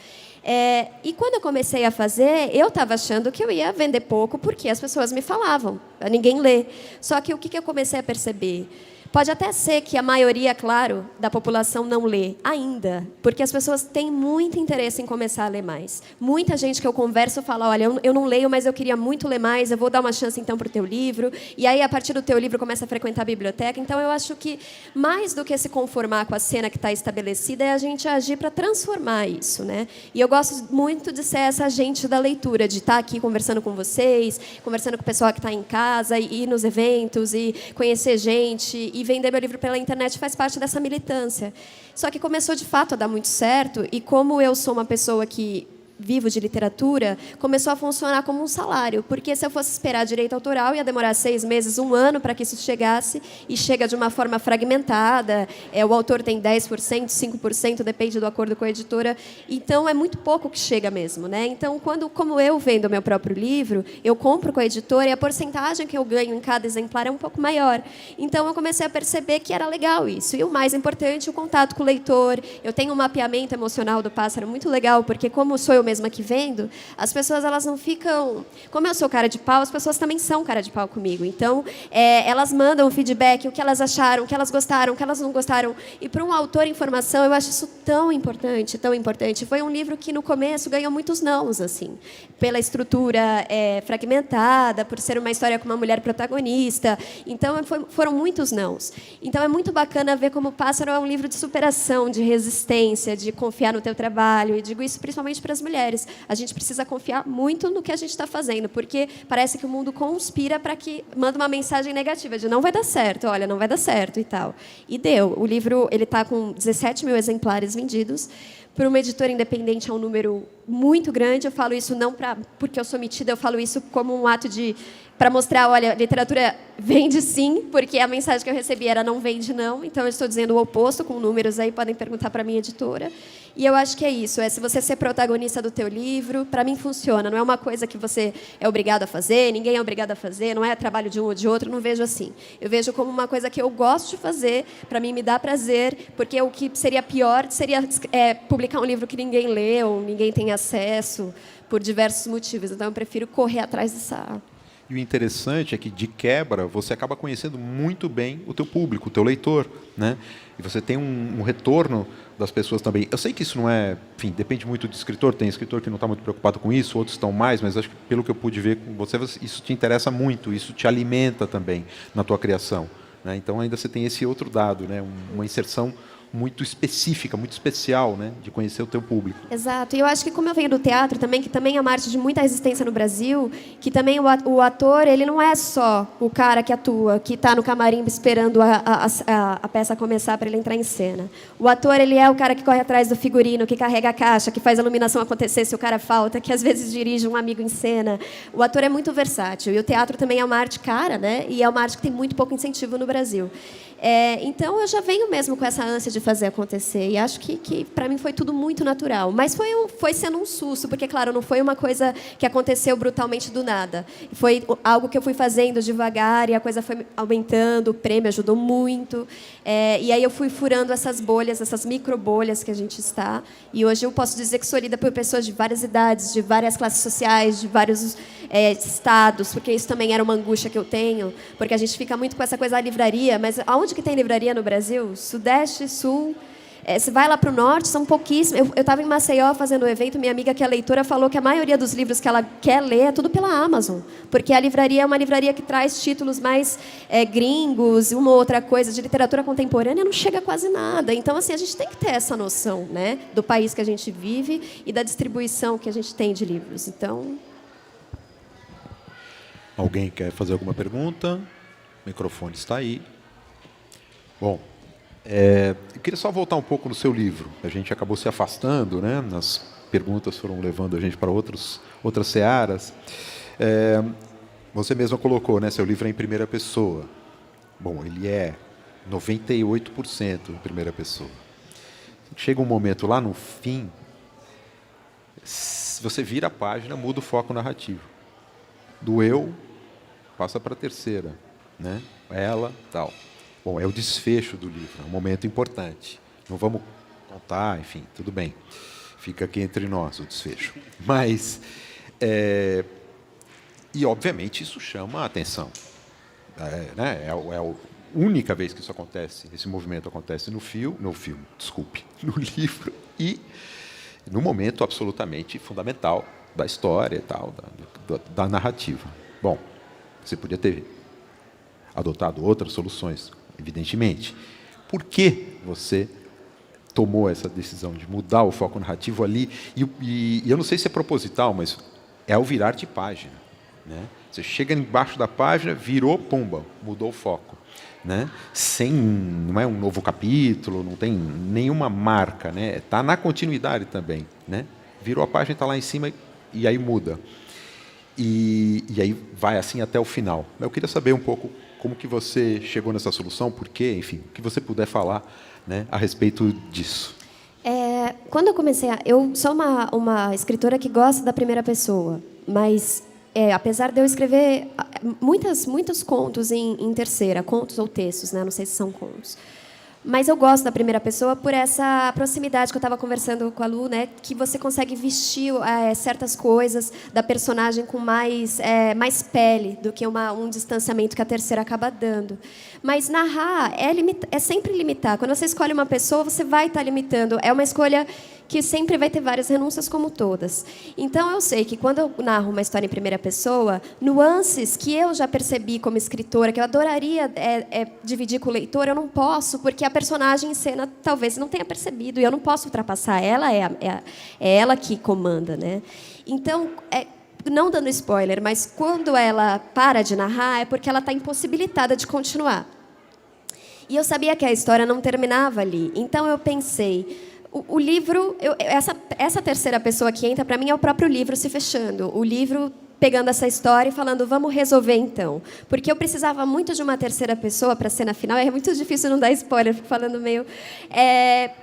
E quando eu comecei a fazer, eu estava achando que eu ia vender pouco porque as pessoas me falavam, ninguém lê. Só que o que eu comecei a perceber? Pode até ser que a maioria, claro, da população não lê ainda, porque as pessoas têm muito interesse em começar a ler mais. Muita gente que eu converso fala, olha, eu não leio, mas eu queria muito ler mais, eu vou dar uma chance, então, para o teu livro. E aí, a partir do teu livro, começa a frequentar a biblioteca. Então, eu acho que, mais do que se conformar com a cena que está estabelecida, é a gente agir para transformar isso, né? E eu gosto muito de ser essa agente da leitura, de estar aqui conversando com vocês, conversando com o pessoal que está em casa, e ir nos eventos, e conhecer gente, e vender meu livro pela internet faz parte dessa militância. Só que começou, de fato, a dar muito certo, e como eu sou uma pessoa que vivo de literatura, começou a funcionar como um salário, porque se eu fosse esperar direito autoral, ia demorar 6 meses, 1 ano para que isso chegasse, e chega de uma forma fragmentada, o autor tem 10%, 5%, depende do acordo com a editora, então é muito pouco que chega mesmo, né? Então, como eu vendo o meu próprio livro, eu compro com a editora e a porcentagem que eu ganho em cada exemplar é um pouco maior. Então, eu comecei a perceber que era legal isso. E o mais importante, o contato com o leitor. Eu tenho um mapeamento emocional do pássaro muito legal, porque como sou eu mesma que vendo, as pessoas elas não ficam... Como eu sou cara de pau, as pessoas também são cara de pau comigo. Então, elas mandam feedback, o que elas acharam, o que elas gostaram, o que elas não gostaram. E para um autor em formação, eu acho isso tão importante, tão importante. Foi um livro que, no começo, ganhou muitos nãos, assim, pela estrutura fragmentada, por ser uma história com uma mulher protagonista. Então, foram muitos nãos. Então, é muito bacana ver como o Pássaro é um livro de superação, de resistência, de confiar no teu trabalho. E digo isso principalmente para as mulheres. A gente precisa confiar muito no que a gente está fazendo, porque parece que o mundo conspira para que manda uma mensagem negativa de não vai dar certo, olha, não vai dar certo e tal. E deu. O livro ele está com 17 mil exemplares vendidos. Para uma editora independente é um número muito grande. Eu falo isso não porque eu sou metida, eu falo isso como um ato para mostrar, olha, literatura vende sim, porque a mensagem que eu recebi era não vende não. Então, eu estou dizendo o oposto, com números aí, podem perguntar para a minha editora. E eu acho que é isso, se você ser protagonista do teu livro, para mim funciona. Não é uma coisa que você é obrigado a fazer, ninguém é obrigado a fazer, não é trabalho de um ou de outro, não vejo assim. Eu vejo como uma coisa que eu gosto de fazer, para mim me dá prazer, porque o que seria pior seria publicar um livro que ninguém lê ou ninguém tem acesso, por diversos motivos. Então, eu prefiro correr atrás dessa... E o interessante é que, de quebra, você acaba conhecendo muito bem o teu público, o teu leitor, né? E você tem um retorno das pessoas também. Eu sei que isso não é... Enfim, depende muito do escritor. Tem escritor que não está muito preocupado com isso, outros estão mais, mas acho que, pelo que eu pude ver com você, isso te interessa muito, isso te alimenta também na tua criação, né? Então, ainda você tem esse outro dado, né? Uma inserção muito específica, muito especial, né, de conhecer o teu público. Exato. E eu acho que, como eu venho do teatro também, que também é uma arte de muita resistência no Brasil, que também o ator, ele não é só o cara que atua, que está no camarim esperando a peça começar para ele entrar em cena. O ator, ele é o cara que corre atrás do figurino, que carrega a caixa, que faz a iluminação acontecer se o cara falta, que às vezes dirige um amigo em cena. O ator é muito versátil. E o teatro também é uma arte cara, né? E é uma arte que tem muito pouco incentivo no Brasil. Então, eu já venho mesmo com essa ânsia de fazer acontecer. E acho que para mim, foi tudo muito natural. Mas foi sendo um susto, porque, claro, não foi uma coisa que aconteceu brutalmente do nada. Foi algo que eu fui fazendo devagar e a coisa foi aumentando, o prêmio ajudou muito. E aí eu fui furando essas bolhas, essas microbolhas que a gente está. E hoje eu posso dizer que sou lida por pessoas de várias idades, de várias classes sociais, de vários estados, porque isso também era uma angústia que eu tenho, porque a gente fica muito com essa coisa da livraria, mas aonde que tem livraria no Brasil? Sudeste, Sul... Você vai lá para o norte, são pouquíssimos. Eu estava em Maceió fazendo um evento, minha amiga que é leitora falou que a maioria dos livros que ela quer ler é tudo pela Amazon, porque a livraria é uma livraria que traz títulos mais gringos, uma ou outra coisa, de literatura contemporânea não chega quase nada. Então, assim, a gente tem que ter essa noção, né, do país que a gente vive e da distribuição que a gente tem de livros. Então... Alguém quer fazer alguma pergunta? O microfone está aí. Bom... eu queria só voltar um pouco no seu livro. A gente acabou se afastando, né, nas perguntas foram levando a gente para outras searas. Você mesma colocou, né? Seu livro é em primeira pessoa. Bom, ele é 98% em primeira pessoa. Chega um momento lá no fim, você vira a página, muda o foco narrativo. Do eu, passa para a terceira, né? Ela, tal. Bom, é o desfecho do livro, é um momento importante. Não vamos contar, enfim, tudo bem. Fica aqui entre nós o desfecho. Mas, e obviamente isso chama a atenção. Né? É a única vez que isso acontece, esse movimento acontece no livro, e num momento absolutamente fundamental da história e tal, da narrativa. Bom, você podia ter adotado outras soluções, evidentemente. Por que você tomou essa decisão de mudar o foco narrativo ali? E eu não sei se é proposital, mas é ao virar de página, né? Você chega embaixo da página, virou, pumba, mudou o foco, né? Não é um novo capítulo, não tem nenhuma marca, né? Está na continuidade também, né? Virou a página, está lá em cima e aí muda. E aí vai assim até o final. Eu queria saber um pouco como que você chegou nessa solução, por quê, enfim, o que você puder falar, né, a respeito disso. Quando eu comecei, eu sou uma escritora que gosta da primeira pessoa, mas apesar de eu escrever muitos contos em terceira, contos ou textos, né, não sei se são contos, mas eu gosto da primeira pessoa por essa proximidade que eu estava conversando com a Lu, né, que você consegue vestir certas coisas da personagem com mais pele do que um distanciamento que a terceira acaba dando. Mas narrar é sempre limitar. Quando você escolhe uma pessoa, você vai estar limitando. É uma escolha que sempre vai ter várias renúncias, como todas. Então, eu sei que quando eu narro uma história em primeira pessoa, nuances que eu já percebi como escritora, que eu adoraria dividir com o leitor, eu não posso, porque a personagem em cena talvez não tenha percebido, e eu não posso ultrapassar. Ela é ela que comanda, né? Então, não dando spoiler, mas quando ela para de narrar, é porque ela está impossibilitada de continuar. E eu sabia que a história não terminava ali. Então, eu pensei... O livro, essa terceira pessoa que entra, para mim, é o próprio livro se fechando. O livro pegando essa história e falando, vamos resolver então. Porque eu precisava muito de uma terceira pessoa para a cena final. É muito difícil não dar spoiler, fico falando meio...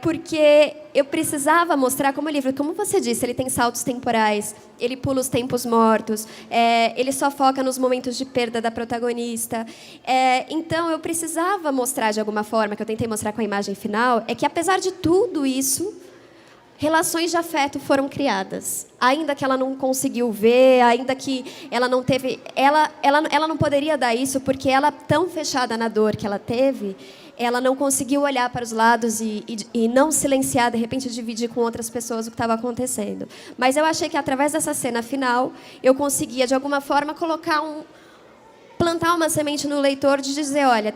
porque eu precisava mostrar como o livro, como você disse, ele tem saltos temporais, ele pula os tempos mortos, ele só foca nos momentos de perda da protagonista. Então, eu precisava mostrar de alguma forma, que eu tentei mostrar com a imagem final, que apesar de tudo isso, relações de afeto foram criadas. Ainda que ela não conseguiu ver, ainda que ela não teve... Ela não poderia dar isso, porque ela, tão fechada na dor que ela teve, ela não conseguiu olhar para os lados e não silenciar, de repente, dividir com outras pessoas o que estava acontecendo. Mas eu achei que, através dessa cena final, eu conseguia, de alguma forma, plantar uma semente no leitor de dizer, olha,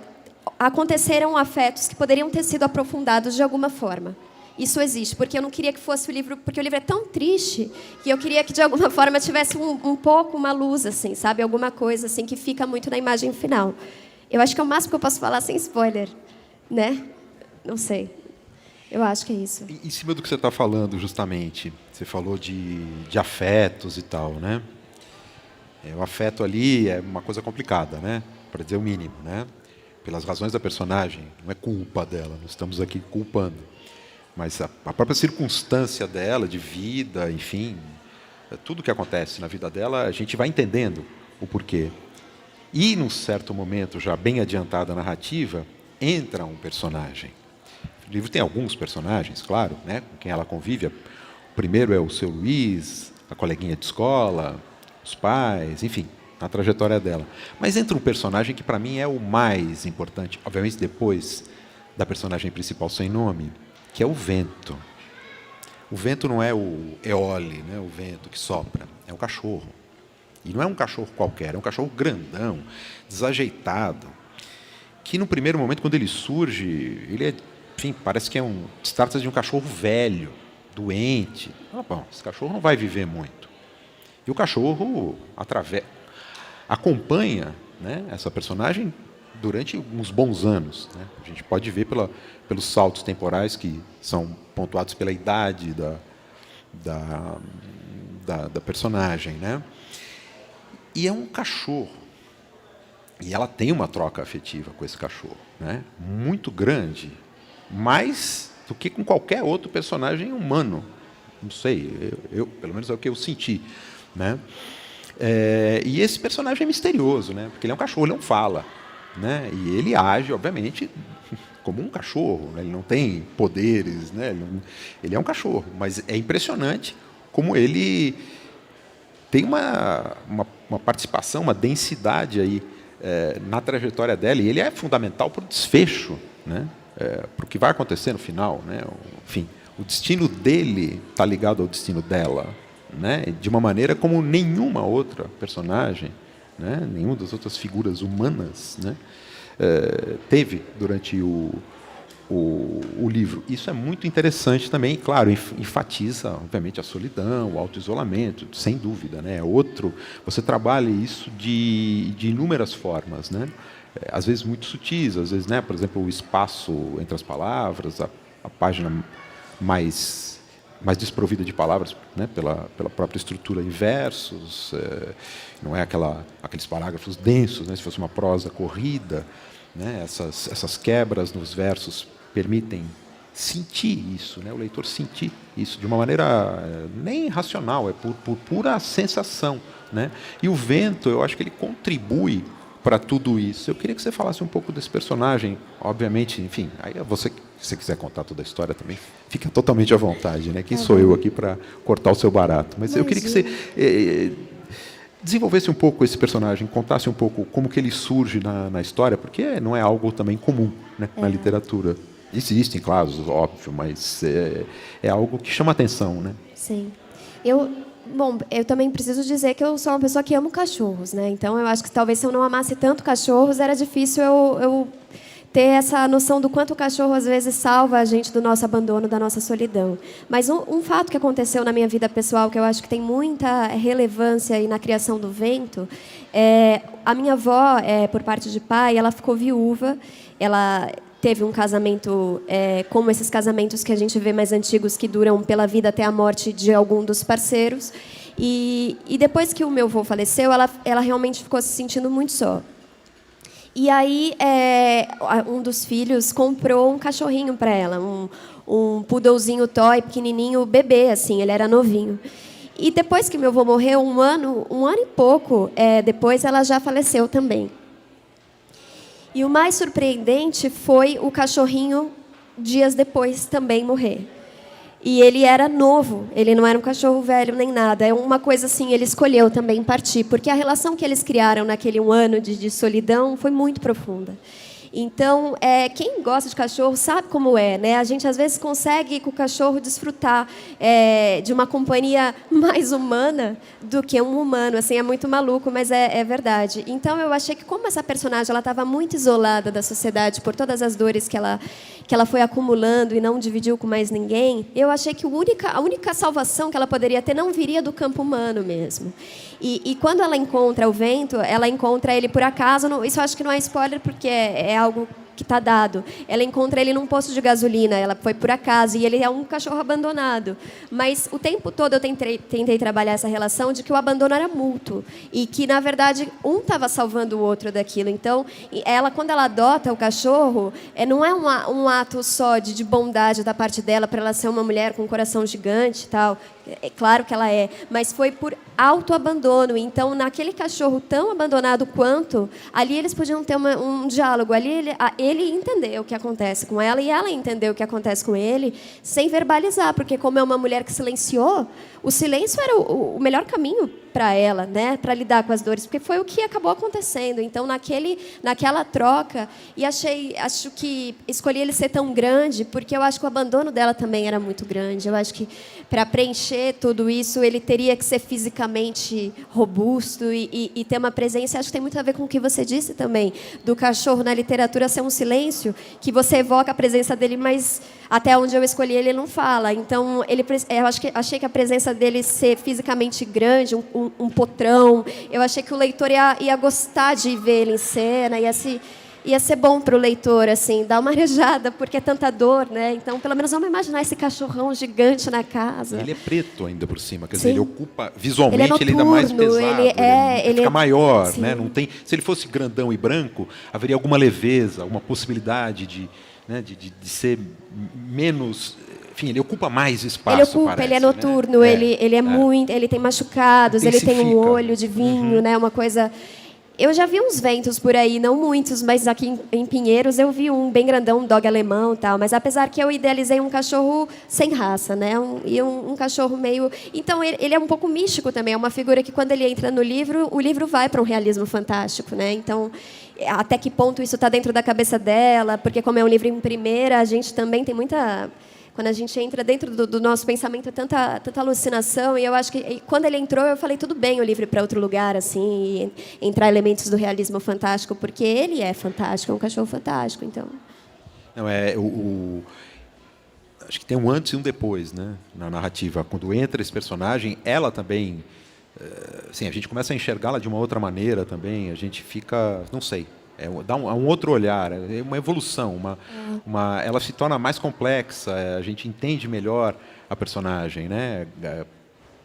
aconteceram afetos que poderiam ter sido aprofundados de alguma forma. Isso existe, porque eu não queria que fosse o livro... Porque o livro é tão triste que eu queria que, de alguma forma, tivesse um pouco uma luz, assim, sabe? Alguma coisa assim, que fica muito na imagem final. Eu acho que é o máximo que eu posso falar sem spoiler, né? Não sei. Eu acho que é isso. Em cima do que você está falando, justamente, você falou de afetos e tal, né? O afeto ali é uma coisa complicada, né? Para dizer o mínimo, né? Pelas razões da personagem, não é culpa dela, não estamos aqui culpando. Mas a própria circunstância dela, de vida, enfim, tudo que acontece na vida dela, a gente vai entendendo o porquê. E, num certo momento, já bem adiantada a narrativa, entra um personagem. O livro tem alguns personagens, claro, né, com quem ela convive. O primeiro é o seu Luiz, a coleguinha de escola, os pais, enfim, na trajetória dela. Mas entra um personagem que, para mim, é o mais importante, obviamente depois da personagem principal sem nome, que é o vento. O vento não é o eole, né, o vento que sopra, é um cachorro. E não é um cachorro qualquer, é um cachorro grandão, desajeitado, que no primeiro momento, quando ele surge, enfim, parece que trata-se de um cachorro velho, doente. Bom, esse cachorro não vai viver muito. E o cachorro acompanha, né, essa personagem durante uns bons anos, né? A gente pode ver pelos saltos temporais que são pontuados pela idade da personagem, né? E é um cachorro. E ela tem uma troca afetiva com esse cachorro, né? Muito grande, mais do que com qualquer outro personagem humano. Não sei, pelo menos é o que eu senti, né? E esse personagem é misterioso, né? Porque ele é um cachorro, ele não fala, né? E ele age, obviamente, como um cachorro, né? Ele não tem poderes, né? Ele é um cachorro, mas é impressionante como ele tem uma participação, uma densidade aí na trajetória dela, e ele é fundamental para o desfecho, né? Para o que vai acontecer no final, né? Enfim, o destino dele está ligado ao destino dela, né? De uma maneira como nenhuma outra personagem, né? Nenhuma das outras figuras humanas, né? Teve durante o livro. Isso é muito interessante também, e, claro, enfatiza, obviamente, a solidão, o auto-isolamento, sem dúvida, né? Você trabalha isso de inúmeras formas, né? Às vezes muito sutis, às vezes, né? Por exemplo, o espaço entre as palavras, a página mais desprovida de palavras, né? pela própria estrutura em versos, não é aqueles parágrafos densos, né? Se fosse uma prosa corrida, né? Essas quebras nos versos permitem sentir isso, né? O leitor sentir isso de uma maneira nem racional, é por pura sensação, né? E o vento, eu acho que ele contribui para tudo isso. Eu queria que você falasse um pouco desse personagem, obviamente, enfim, aí se você quiser contar toda a história também, fica totalmente à vontade, né? Quem sou eu aqui para cortar o seu barato? Mas eu queria que você desenvolvesse um pouco esse personagem, contasse um pouco como que ele surge na história, porque não é algo também comum, né, na literatura. Existem casos, óbvio, mas é algo que chama atenção, né? Sim. Bom, eu também preciso dizer que eu sou uma pessoa que amo cachorros, né? Então, eu acho que talvez se eu não amasse tanto cachorros, era difícil eu ter essa noção do quanto o cachorro, às vezes, salva a gente do nosso abandono, da nossa solidão. Mas um fato que aconteceu na minha vida pessoal, que eu acho que tem muita relevância aí na criação do vento, a minha avó, por parte de pai, ela ficou viúva, ela teve um casamento, como esses casamentos que a gente vê mais antigos, que duram pela vida até a morte de algum dos parceiros. E depois que o meu avô faleceu, ela realmente ficou se sentindo muito só. E aí, um dos filhos comprou um cachorrinho para ela, um poodlezinho toy, pequenininho, bebê, assim, ele era novinho. E depois que meu avô morreu, um ano e pouco depois, ela já faleceu também. E o mais surpreendente foi o cachorrinho, dias depois, também morrer. E ele era novo, ele não era um cachorro velho nem nada. É uma coisa assim, ele escolheu também partir, porque a relação que eles criaram naquele 1 ano de solidão foi muito profunda. Então, quem gosta de cachorro sabe como é, né? A gente, às vezes, consegue, com o cachorro, desfrutar de uma companhia mais humana do que um humano. Assim, é muito maluco, mas é verdade. Então, eu achei que, como essa personagem ela estava muito isolada da sociedade por todas as dores que ela foi acumulando e não dividiu com mais ninguém, eu achei que a única salvação que ela poderia ter não viria do campo humano mesmo. E quando ela encontra o vento, ela encontra ele por acaso. Isso eu acho que não é spoiler, porque é algo que está dado. Ela encontra ele num posto de gasolina, ela foi por acaso, e ele é um cachorro abandonado. Mas o tempo todo eu tentei trabalhar essa relação de que o abandono era mútuo, e que, na verdade, um estava salvando o outro daquilo. Então, quando ela adota o cachorro, não é um ato só de bondade da parte dela, para ela ser uma mulher com um coração gigante e tal. É claro que ela mas foi por autoabandono. Então, naquele cachorro tão abandonado quanto, ali eles podiam ter um diálogo. Ali ele entendeu o que acontece com ela e ela entendeu o que acontece com ele, sem verbalizar, porque como é uma mulher que silenciou, o silêncio era o melhor caminho para ela, né, para lidar com as dores, porque foi o que acabou acontecendo. Então, naquela troca, e acho que escolhi ele ser tão grande, porque eu acho que o abandono dela também era muito grande. Eu acho que para preencher tudo isso, ele teria que ser fisicamente robusto e ter uma presença. Acho que tem muito a ver com o que você disse também, do cachorro na literatura ser um silêncio, que você evoca a presença dele, mas até onde eu escolhi ele não fala. Então, achei que a presença dele ser fisicamente grande, um potrão, eu achei que o leitor ia gostar de ver ele em cena, ia ia ser bom para o leitor, assim, dar uma arejada, porque é tanta dor, né? Então, pelo menos vamos imaginar esse cachorrão gigante na casa. Ele é preto ainda por cima, quer Sim. dizer, ele ocupa visualmente, Ele é ele ainda mais noturno, pesado, ele fica é- maior, Sim. né? Não tem, se ele fosse grandão e branco, haveria alguma leveza, alguma possibilidade de, né, de ser menos, enfim, ele ocupa mais espaço. Ele ocupa, parece, ele é né? noturno, ele é muito, ele tem machucados, ele tem um Intensifica. olho de vinho, né? Uma coisa. Eu já vi uns ventos por aí, não muitos, mas aqui em Pinheiros eu vi um bem grandão, um dog alemão e tal. Mas apesar que eu idealizei um cachorro sem raça, né? Um cachorro meio. Então ele é um pouco místico também. É uma figura que quando ele entra no livro, o livro vai para um realismo fantástico, né? Então até que ponto isso está dentro da cabeça dela? Porque como é um livro em primeira, a gente também tem muita. Quando a gente entra dentro do nosso pensamento, tanta alucinação. E eu acho que quando ele entrou, eu falei, tudo bem o livro ir para outro lugar, assim, e entrar elementos do realismo fantástico, porque ele é fantástico, é um cachorro fantástico. Então, Não, acho que tem um antes e um depois, né, na narrativa. Quando entra esse personagem, ela também, assim, a gente começa a enxergá-la de uma outra maneira também. A gente fica, não sei, dá um outro olhar, é uma evolução, ela se torna mais complexa. A gente entende melhor a personagem, né,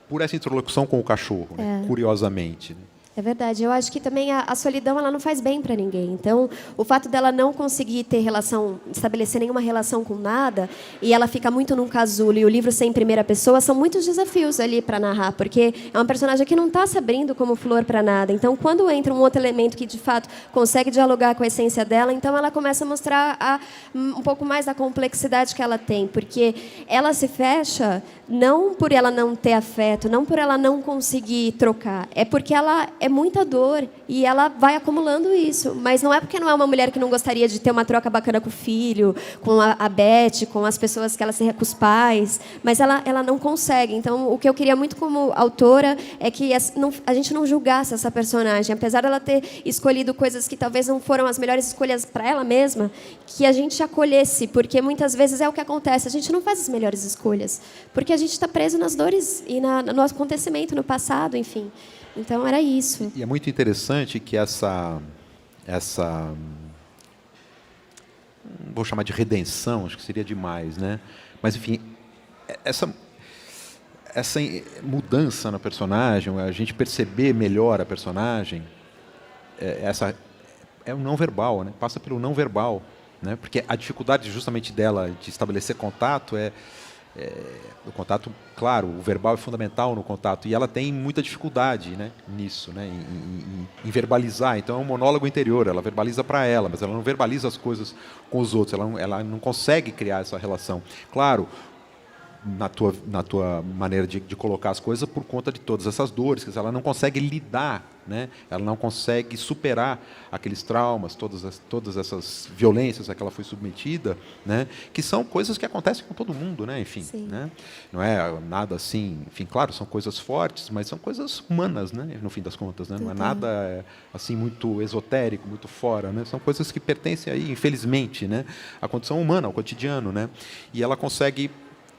por essa interlocução com o cachorro, né, curiosamente. Né. é verdade. Eu acho que também a solidão ela não faz bem para ninguém. Então, o fato dela não conseguir ter relação, estabelecer nenhuma relação com nada, e ela fica muito num casulo e o livro ser em primeira pessoa, são muitos desafios ali para narrar, porque é uma personagem que não está se abrindo como flor para nada. Então, quando entra um outro elemento que de fato consegue dialogar com a essência dela, então ela começa a mostrar um pouco mais da complexidade que ela tem, porque ela se fecha não por ela não ter afeto, não por ela não conseguir trocar, é porque ela é muita dor e ela vai acumulando isso. Mas não é porque não é uma mulher que não gostaria de ter uma troca bacana com o filho, com a Beth, com as pessoas que ela se com os pais, mas ela não consegue. Então, o que eu queria muito como autora é que a gente não julgasse essa personagem, apesar dela ter escolhido coisas que talvez não foram as melhores escolhas para ela mesma, que a gente acolhesse, porque muitas vezes é o que acontece, a gente não faz as melhores escolhas, porque a gente está preso nas dores e no acontecimento, no passado, enfim. Então, era isso. E é muito interessante que essa vou chamar de redenção, acho que seria demais, né? Mas, enfim, essa mudança na personagem, a gente perceber melhor a personagem, é o não verbal, né? Passa pelo não verbal, né? Porque a dificuldade justamente dela de estabelecer contato o contato, claro, o verbal é fundamental no contato, e ela tem muita dificuldade, né, nisso, né, em verbalizar. Então é um monólogo interior, ela verbaliza para ela, mas ela não verbaliza as coisas com os outros, ela não consegue criar essa relação. Claro, na tua maneira de colocar as coisas, por conta de todas essas dores, quer dizer, ela não consegue lidar, né? Ela não consegue superar aqueles traumas, todas essas violências a que ela foi submetida, né? Que são coisas que acontecem com todo mundo, né? Enfim, né? Não é nada assim, enfim, claro, são coisas fortes, mas são coisas humanas, né? No fim das contas, né? Não é nada assim muito esotérico, muito fora, né? São coisas que pertencem aí, infelizmente, né? À condição humana, ao cotidiano, né? E ela consegue,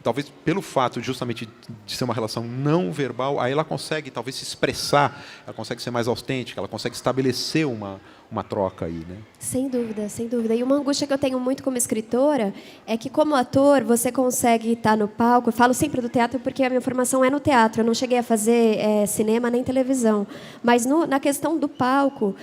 talvez pelo fato justamente de ser uma relação não verbal, aí ela consegue talvez se expressar, ela consegue ser mais autêntica, ela consegue estabelecer uma troca aí, né? Sem dúvida, sem dúvida. E uma angústia que eu tenho muito como escritora é que, como ator, você consegue estar no palco. Eu falo sempre do teatro porque a minha formação é no teatro. Eu não cheguei a fazer cinema nem televisão. Mas na questão do palco,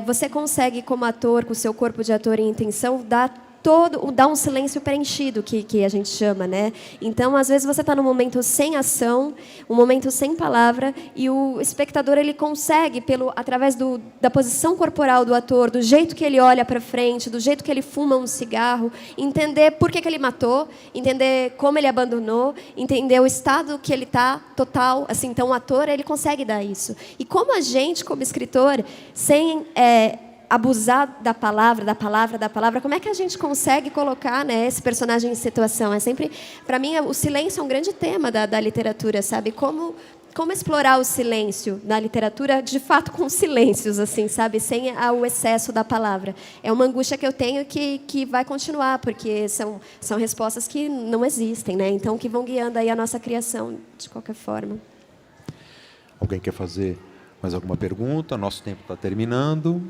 você consegue, como ator, com o seu corpo de ator em intenção, dá um silêncio preenchido, que a gente chama, né? Então, às vezes, você está num momento sem ação, um momento sem palavra, e o espectador ele consegue, através da posição corporal do ator, do jeito que ele olha para frente, do jeito que ele fuma um cigarro, entender por que ele matou, entender como ele abandonou, entender o estado que ele está, total. Assim, então, o ator ele consegue dar isso. E como a gente, como escritor, sem abusar da palavra, como é que a gente consegue colocar, né, esse personagem em situação? É sempre, para mim, o silêncio é um grande tema da literatura, sabe? Como explorar o silêncio na literatura, de fato, com silêncios, assim, sabe? Sem o excesso da palavra. É uma angústia que eu tenho que vai continuar, porque são respostas que não existem, né? Então, que vão guiando aí a nossa criação, de qualquer forma. Alguém quer fazer mais alguma pergunta? Nosso tempo está terminando.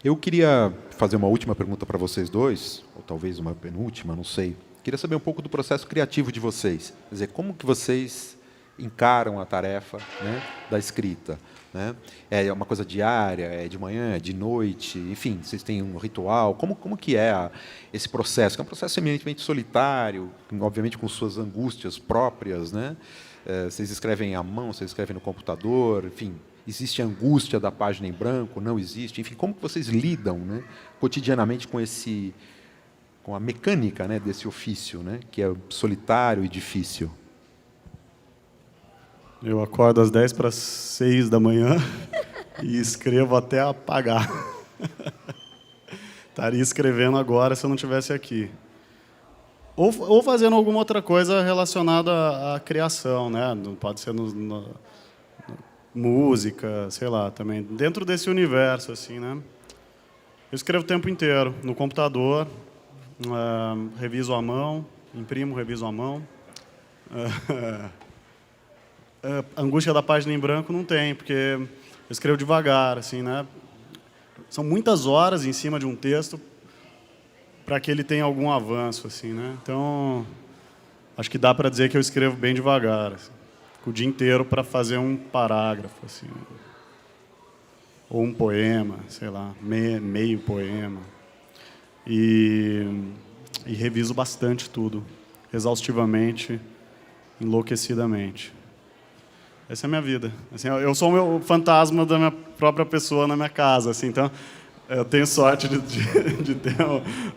Eu queria fazer uma última pergunta para vocês dois, ou talvez uma penúltima, não sei. Queria saber um pouco do processo criativo de vocês. Quer dizer, como que vocês encaram a tarefa, né, da escrita? Né? É uma coisa diária, é de manhã, é de noite, enfim, vocês têm um ritual? Como que é esse processo? Que é um processo eminentemente solitário, obviamente com suas angústias próprias, né? Vocês escrevem à mão, vocês escrevem no computador, enfim, existe a angústia da página em branco, não existe, enfim, como que vocês lidam, né, cotidianamente com a mecânica, né, desse ofício, né, que é solitário e difícil? Eu acordo às 5:50 da manhã e escrevo até apagar. Estaria escrevendo agora se eu não estivesse aqui. Ou fazendo alguma outra coisa relacionada à criação, né? Pode ser música, sei lá, também. Dentro desse universo, assim, né? Eu escrevo o tempo inteiro, no computador, reviso à mão, imprimo, reviso à mão. Angústia da página em branco não tem, porque eu escrevo devagar, assim, né? São muitas horas em cima de um texto para que ele tenha algum avanço, assim, né? Então, acho que dá para dizer que eu escrevo bem devagar, assim. Fico o dia inteiro para fazer um parágrafo, assim, ou um poema, sei lá, meio poema. E reviso bastante tudo, exaustivamente, enlouquecidamente. Essa é a minha vida. Assim, eu sou o meu fantasma da minha própria pessoa na minha casa. Assim, então, eu tenho sorte de ter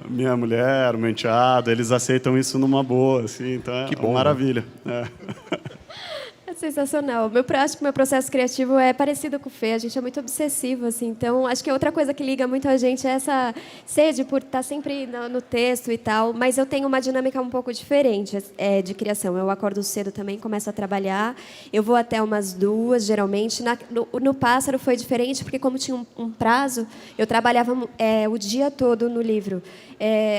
minha mulher, o meu enteado. Eles aceitam isso numa boa. Assim, então, é uma maravilha. Né? É sensacional. Meu processo criativo é parecido com o Fê. A gente é muito obsessivo, assim. Então, acho que outra coisa que liga muito a gente é essa sede por estar sempre no texto e tal. Mas eu tenho uma dinâmica um pouco diferente de criação. Eu acordo cedo também, começo a trabalhar. Eu vou até umas 2, geralmente. No Pássaro foi diferente, porque como tinha um prazo, eu trabalhava o dia todo no livro.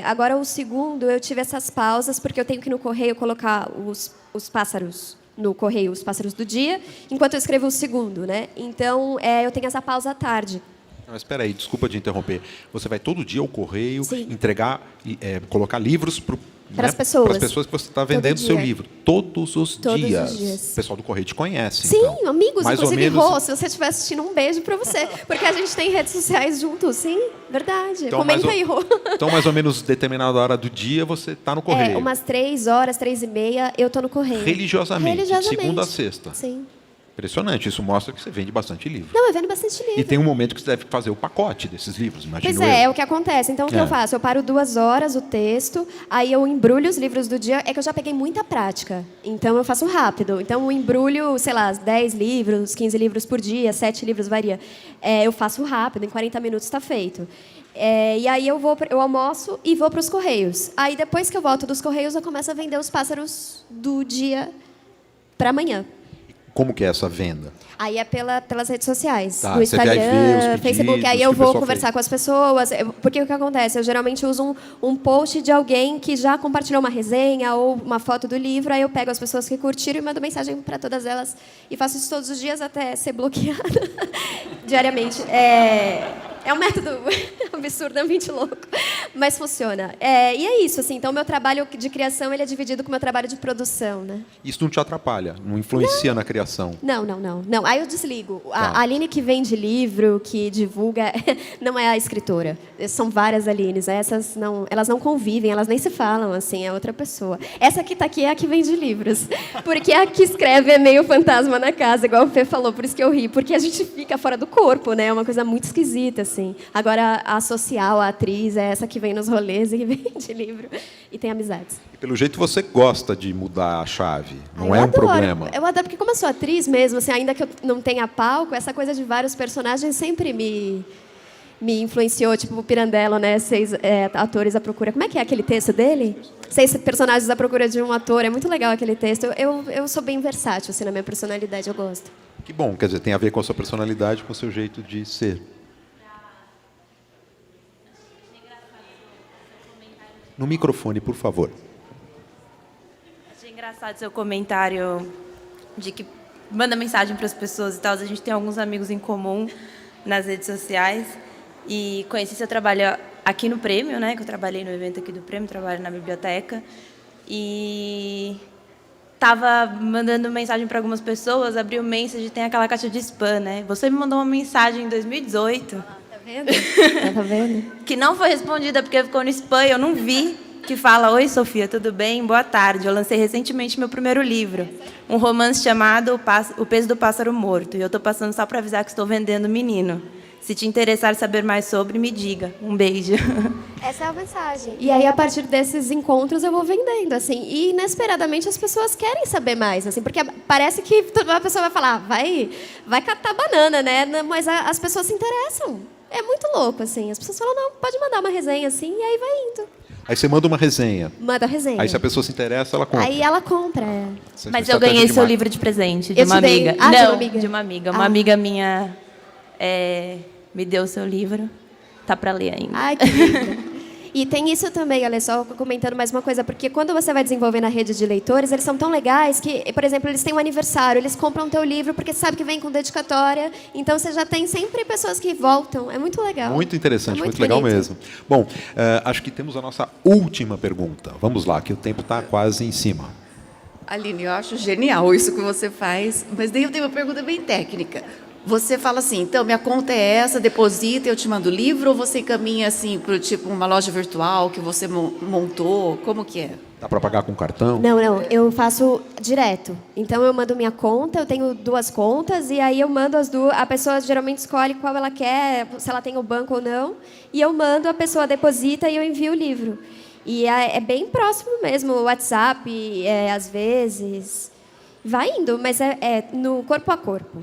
Agora, o segundo, eu tive essas pausas, porque eu tenho que ir no correio colocar os pássaros no correio, os pássaros do dia, enquanto eu escrevo o segundo, né? Então, eu tenho essa pausa à tarde. Mas espera aí, desculpa de interromper. Você vai todo dia ao correio, Sim, entregar, colocar livros para as pessoas. Para as pessoas que você está vendendo o seu livro. Todos os dias. O pessoal do correio te conhece. Sim, então. amigos. Mais inclusive, menos... Rô, se você estiver assistindo, um beijo para você. Porque a gente tem redes sociais juntos. Sim, verdade. Então, comenta aí, Rô. Então, mais ou menos, determinada hora do dia, você está no correio. Umas 3 horas, 3:30, eu estou no correio. Religiosamente, de segunda a sexta. Sim. Impressionante. Isso mostra que você vende bastante livro. Não, eu vendo bastante livro. E tem um momento que você deve fazer o pacote desses livros, imagino Pois é o que acontece. Então, o que eu faço? Eu paro 2 horas o texto, aí eu embrulho os livros do dia. É que eu já peguei muita prática, então eu faço rápido. Então, eu embrulho, sei lá, 10 livros, 15 livros por dia, 7 livros, varia. Eu faço rápido, em 40 minutos está feito. E aí eu almoço e vou para os correios. Aí, depois que eu volto dos correios, eu começo a vender os pássaros do dia para amanhã. Como que é essa venda? Aí é pelas redes sociais, tá, no Instagram, pedidos, Facebook. Aí eu vou conversar com as pessoas. Porque o que acontece? Eu geralmente uso um post de alguém que já compartilhou uma resenha ou uma foto do livro. Aí eu pego as pessoas que curtiram e mando mensagem para todas elas. E faço isso todos os dias até ser bloqueada diariamente. É um método absurdamente louco, mas funciona. E é isso, assim. Então, o meu trabalho de criação ele é dividido com o meu trabalho de produção, né? Isso não te atrapalha? Não influencia na criação? Não. Aí eu desligo. A Aline que vende livro, que divulga, não é a escritora. São várias Alines. Essas não, elas não convivem, elas nem se falam, assim, é outra pessoa. Essa que está aqui é a que vende livros. Porque a que escreve é meio fantasma na casa, igual o Fê falou, por isso que eu ri. Porque a gente fica fora do corpo, né? É uma coisa muito esquisita, assim. Agora, a social, a atriz, é essa que vem nos rolês e vende livro. E tem amizades. E pelo jeito você gosta de mudar a chave. Não é um problema. Eu adoro, porque como eu sou atriz mesmo, assim, ainda que eu não tenha palco, essa coisa de vários personagens sempre me influenciou. Tipo o Pirandello, né? 6 atores à procura. Como é que é aquele texto dele? 6 personagens à procura de um ator. É muito legal aquele texto. Eu sou bem versátil, assim, na minha personalidade. Eu gosto. Que bom. Quer dizer, tem a ver com a sua personalidade, com o seu jeito de ser. No microfone, por favor. Achei engraçado seu comentário de que manda mensagem para as pessoas e tal. A gente tem alguns amigos em comum nas redes sociais. e conheci seu trabalho aqui no Prêmio, né? Que eu trabalhei no evento aqui do Prêmio, trabalho na biblioteca. E estava mandando mensagem para algumas pessoas, abri o message, tem aquela caixa de spam, né? Você me mandou uma mensagem em 2018. Tá vendo? Tá vendo? Que não foi respondida porque ficou no spam, eu não vi. Que fala: oi, Sofia, tudo bem? Boa tarde. Eu lancei recentemente meu primeiro livro, um romance chamado O Peso do Pássaro Morto. E eu estou passando só para avisar que estou vendendo Menino. Se te interessar saber mais sobre, me diga. Um beijo. Essa é a mensagem. E aí, a partir desses encontros, eu vou vendendo, assim. E, inesperadamente, as pessoas querem saber mais, assim. Porque parece que a pessoa vai falar, vai catar banana, né? Mas as pessoas se interessam. É muito louco, assim. As pessoas falam, não, pode mandar uma resenha, assim, e aí vai indo. Aí você manda uma resenha. Manda a resenha. Aí se a pessoa se interessa, ela compra. Aí ela compra, é. Mas eu ganhei seu livro de presente, de Eu uma te dei? amiga. Ah, de não, uma amiga. de uma amiga. Uma Ah. amiga minha me deu o seu livro. Tá para ler ainda. Ai, que lindo. E tem isso também, olha só, comentando mais uma coisa, porque quando você vai desenvolver na rede de leitores, eles são tão legais que, por exemplo, eles têm um aniversário, eles compram teu livro porque sabe que vem com dedicatória, então você já tem sempre pessoas que voltam, é muito legal. Muito interessante, É muito legal bonito. mesmo. Bom, acho que temos a nossa última pergunta. Vamos lá, que o tempo está quase em cima. Aline, eu acho genial isso que você faz, mas daí eu tenho uma pergunta bem técnica. Você fala assim, então, minha conta é essa, deposita, eu te mando o livro, ou você encaminha assim para tipo uma loja virtual que você montou? Como que é? Dá para pagar com cartão? Não, eu faço direto. Então eu mando minha conta, eu tenho 2 contas, e aí eu mando as duas. A pessoa geralmente escolhe qual ela quer, se ela tem o banco ou não, e eu mando, a pessoa deposita e eu envio o livro. E é bem próximo mesmo, o WhatsApp, às vezes. Vai indo, mas é no corpo a corpo.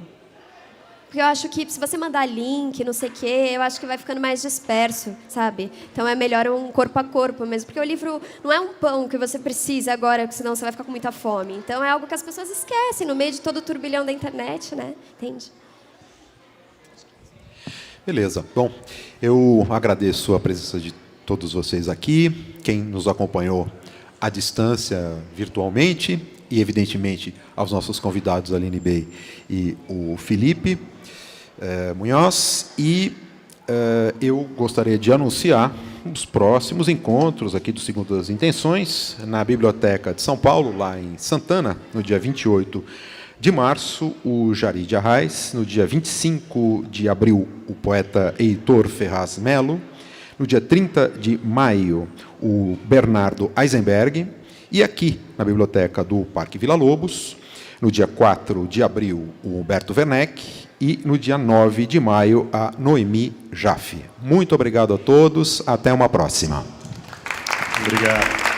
Porque eu acho que se você mandar link, não sei o quê, eu acho que vai ficando mais disperso, sabe? Então é melhor um corpo a corpo mesmo. Porque o livro não é um pão que você precisa agora, porque senão você vai ficar com muita fome. Então é algo que as pessoas esquecem no meio de todo o turbilhão da internet, né? Entende? Beleza. Bom, eu agradeço a presença de todos vocês aqui, quem nos acompanhou à distância, virtualmente, e, evidentemente, aos nossos convidados, Aline Bey e o Felipe Munhoz. E eu gostaria de anunciar os próximos encontros aqui do Segundas Intenções, na Biblioteca de São Paulo, lá em Santana, no dia 28 de março, o Jari de Arraes. No dia 25 de abril, o poeta Heitor Ferraz Melo. No dia 30 de maio, o Bernardo Eisenberg. E aqui, na Biblioteca do Parque Vila Lobos, no dia 4 de abril, o Humberto Werneck. E no dia 9 de maio, a Noemi Jaffe. Muito obrigado a todos. Até uma próxima. Obrigado.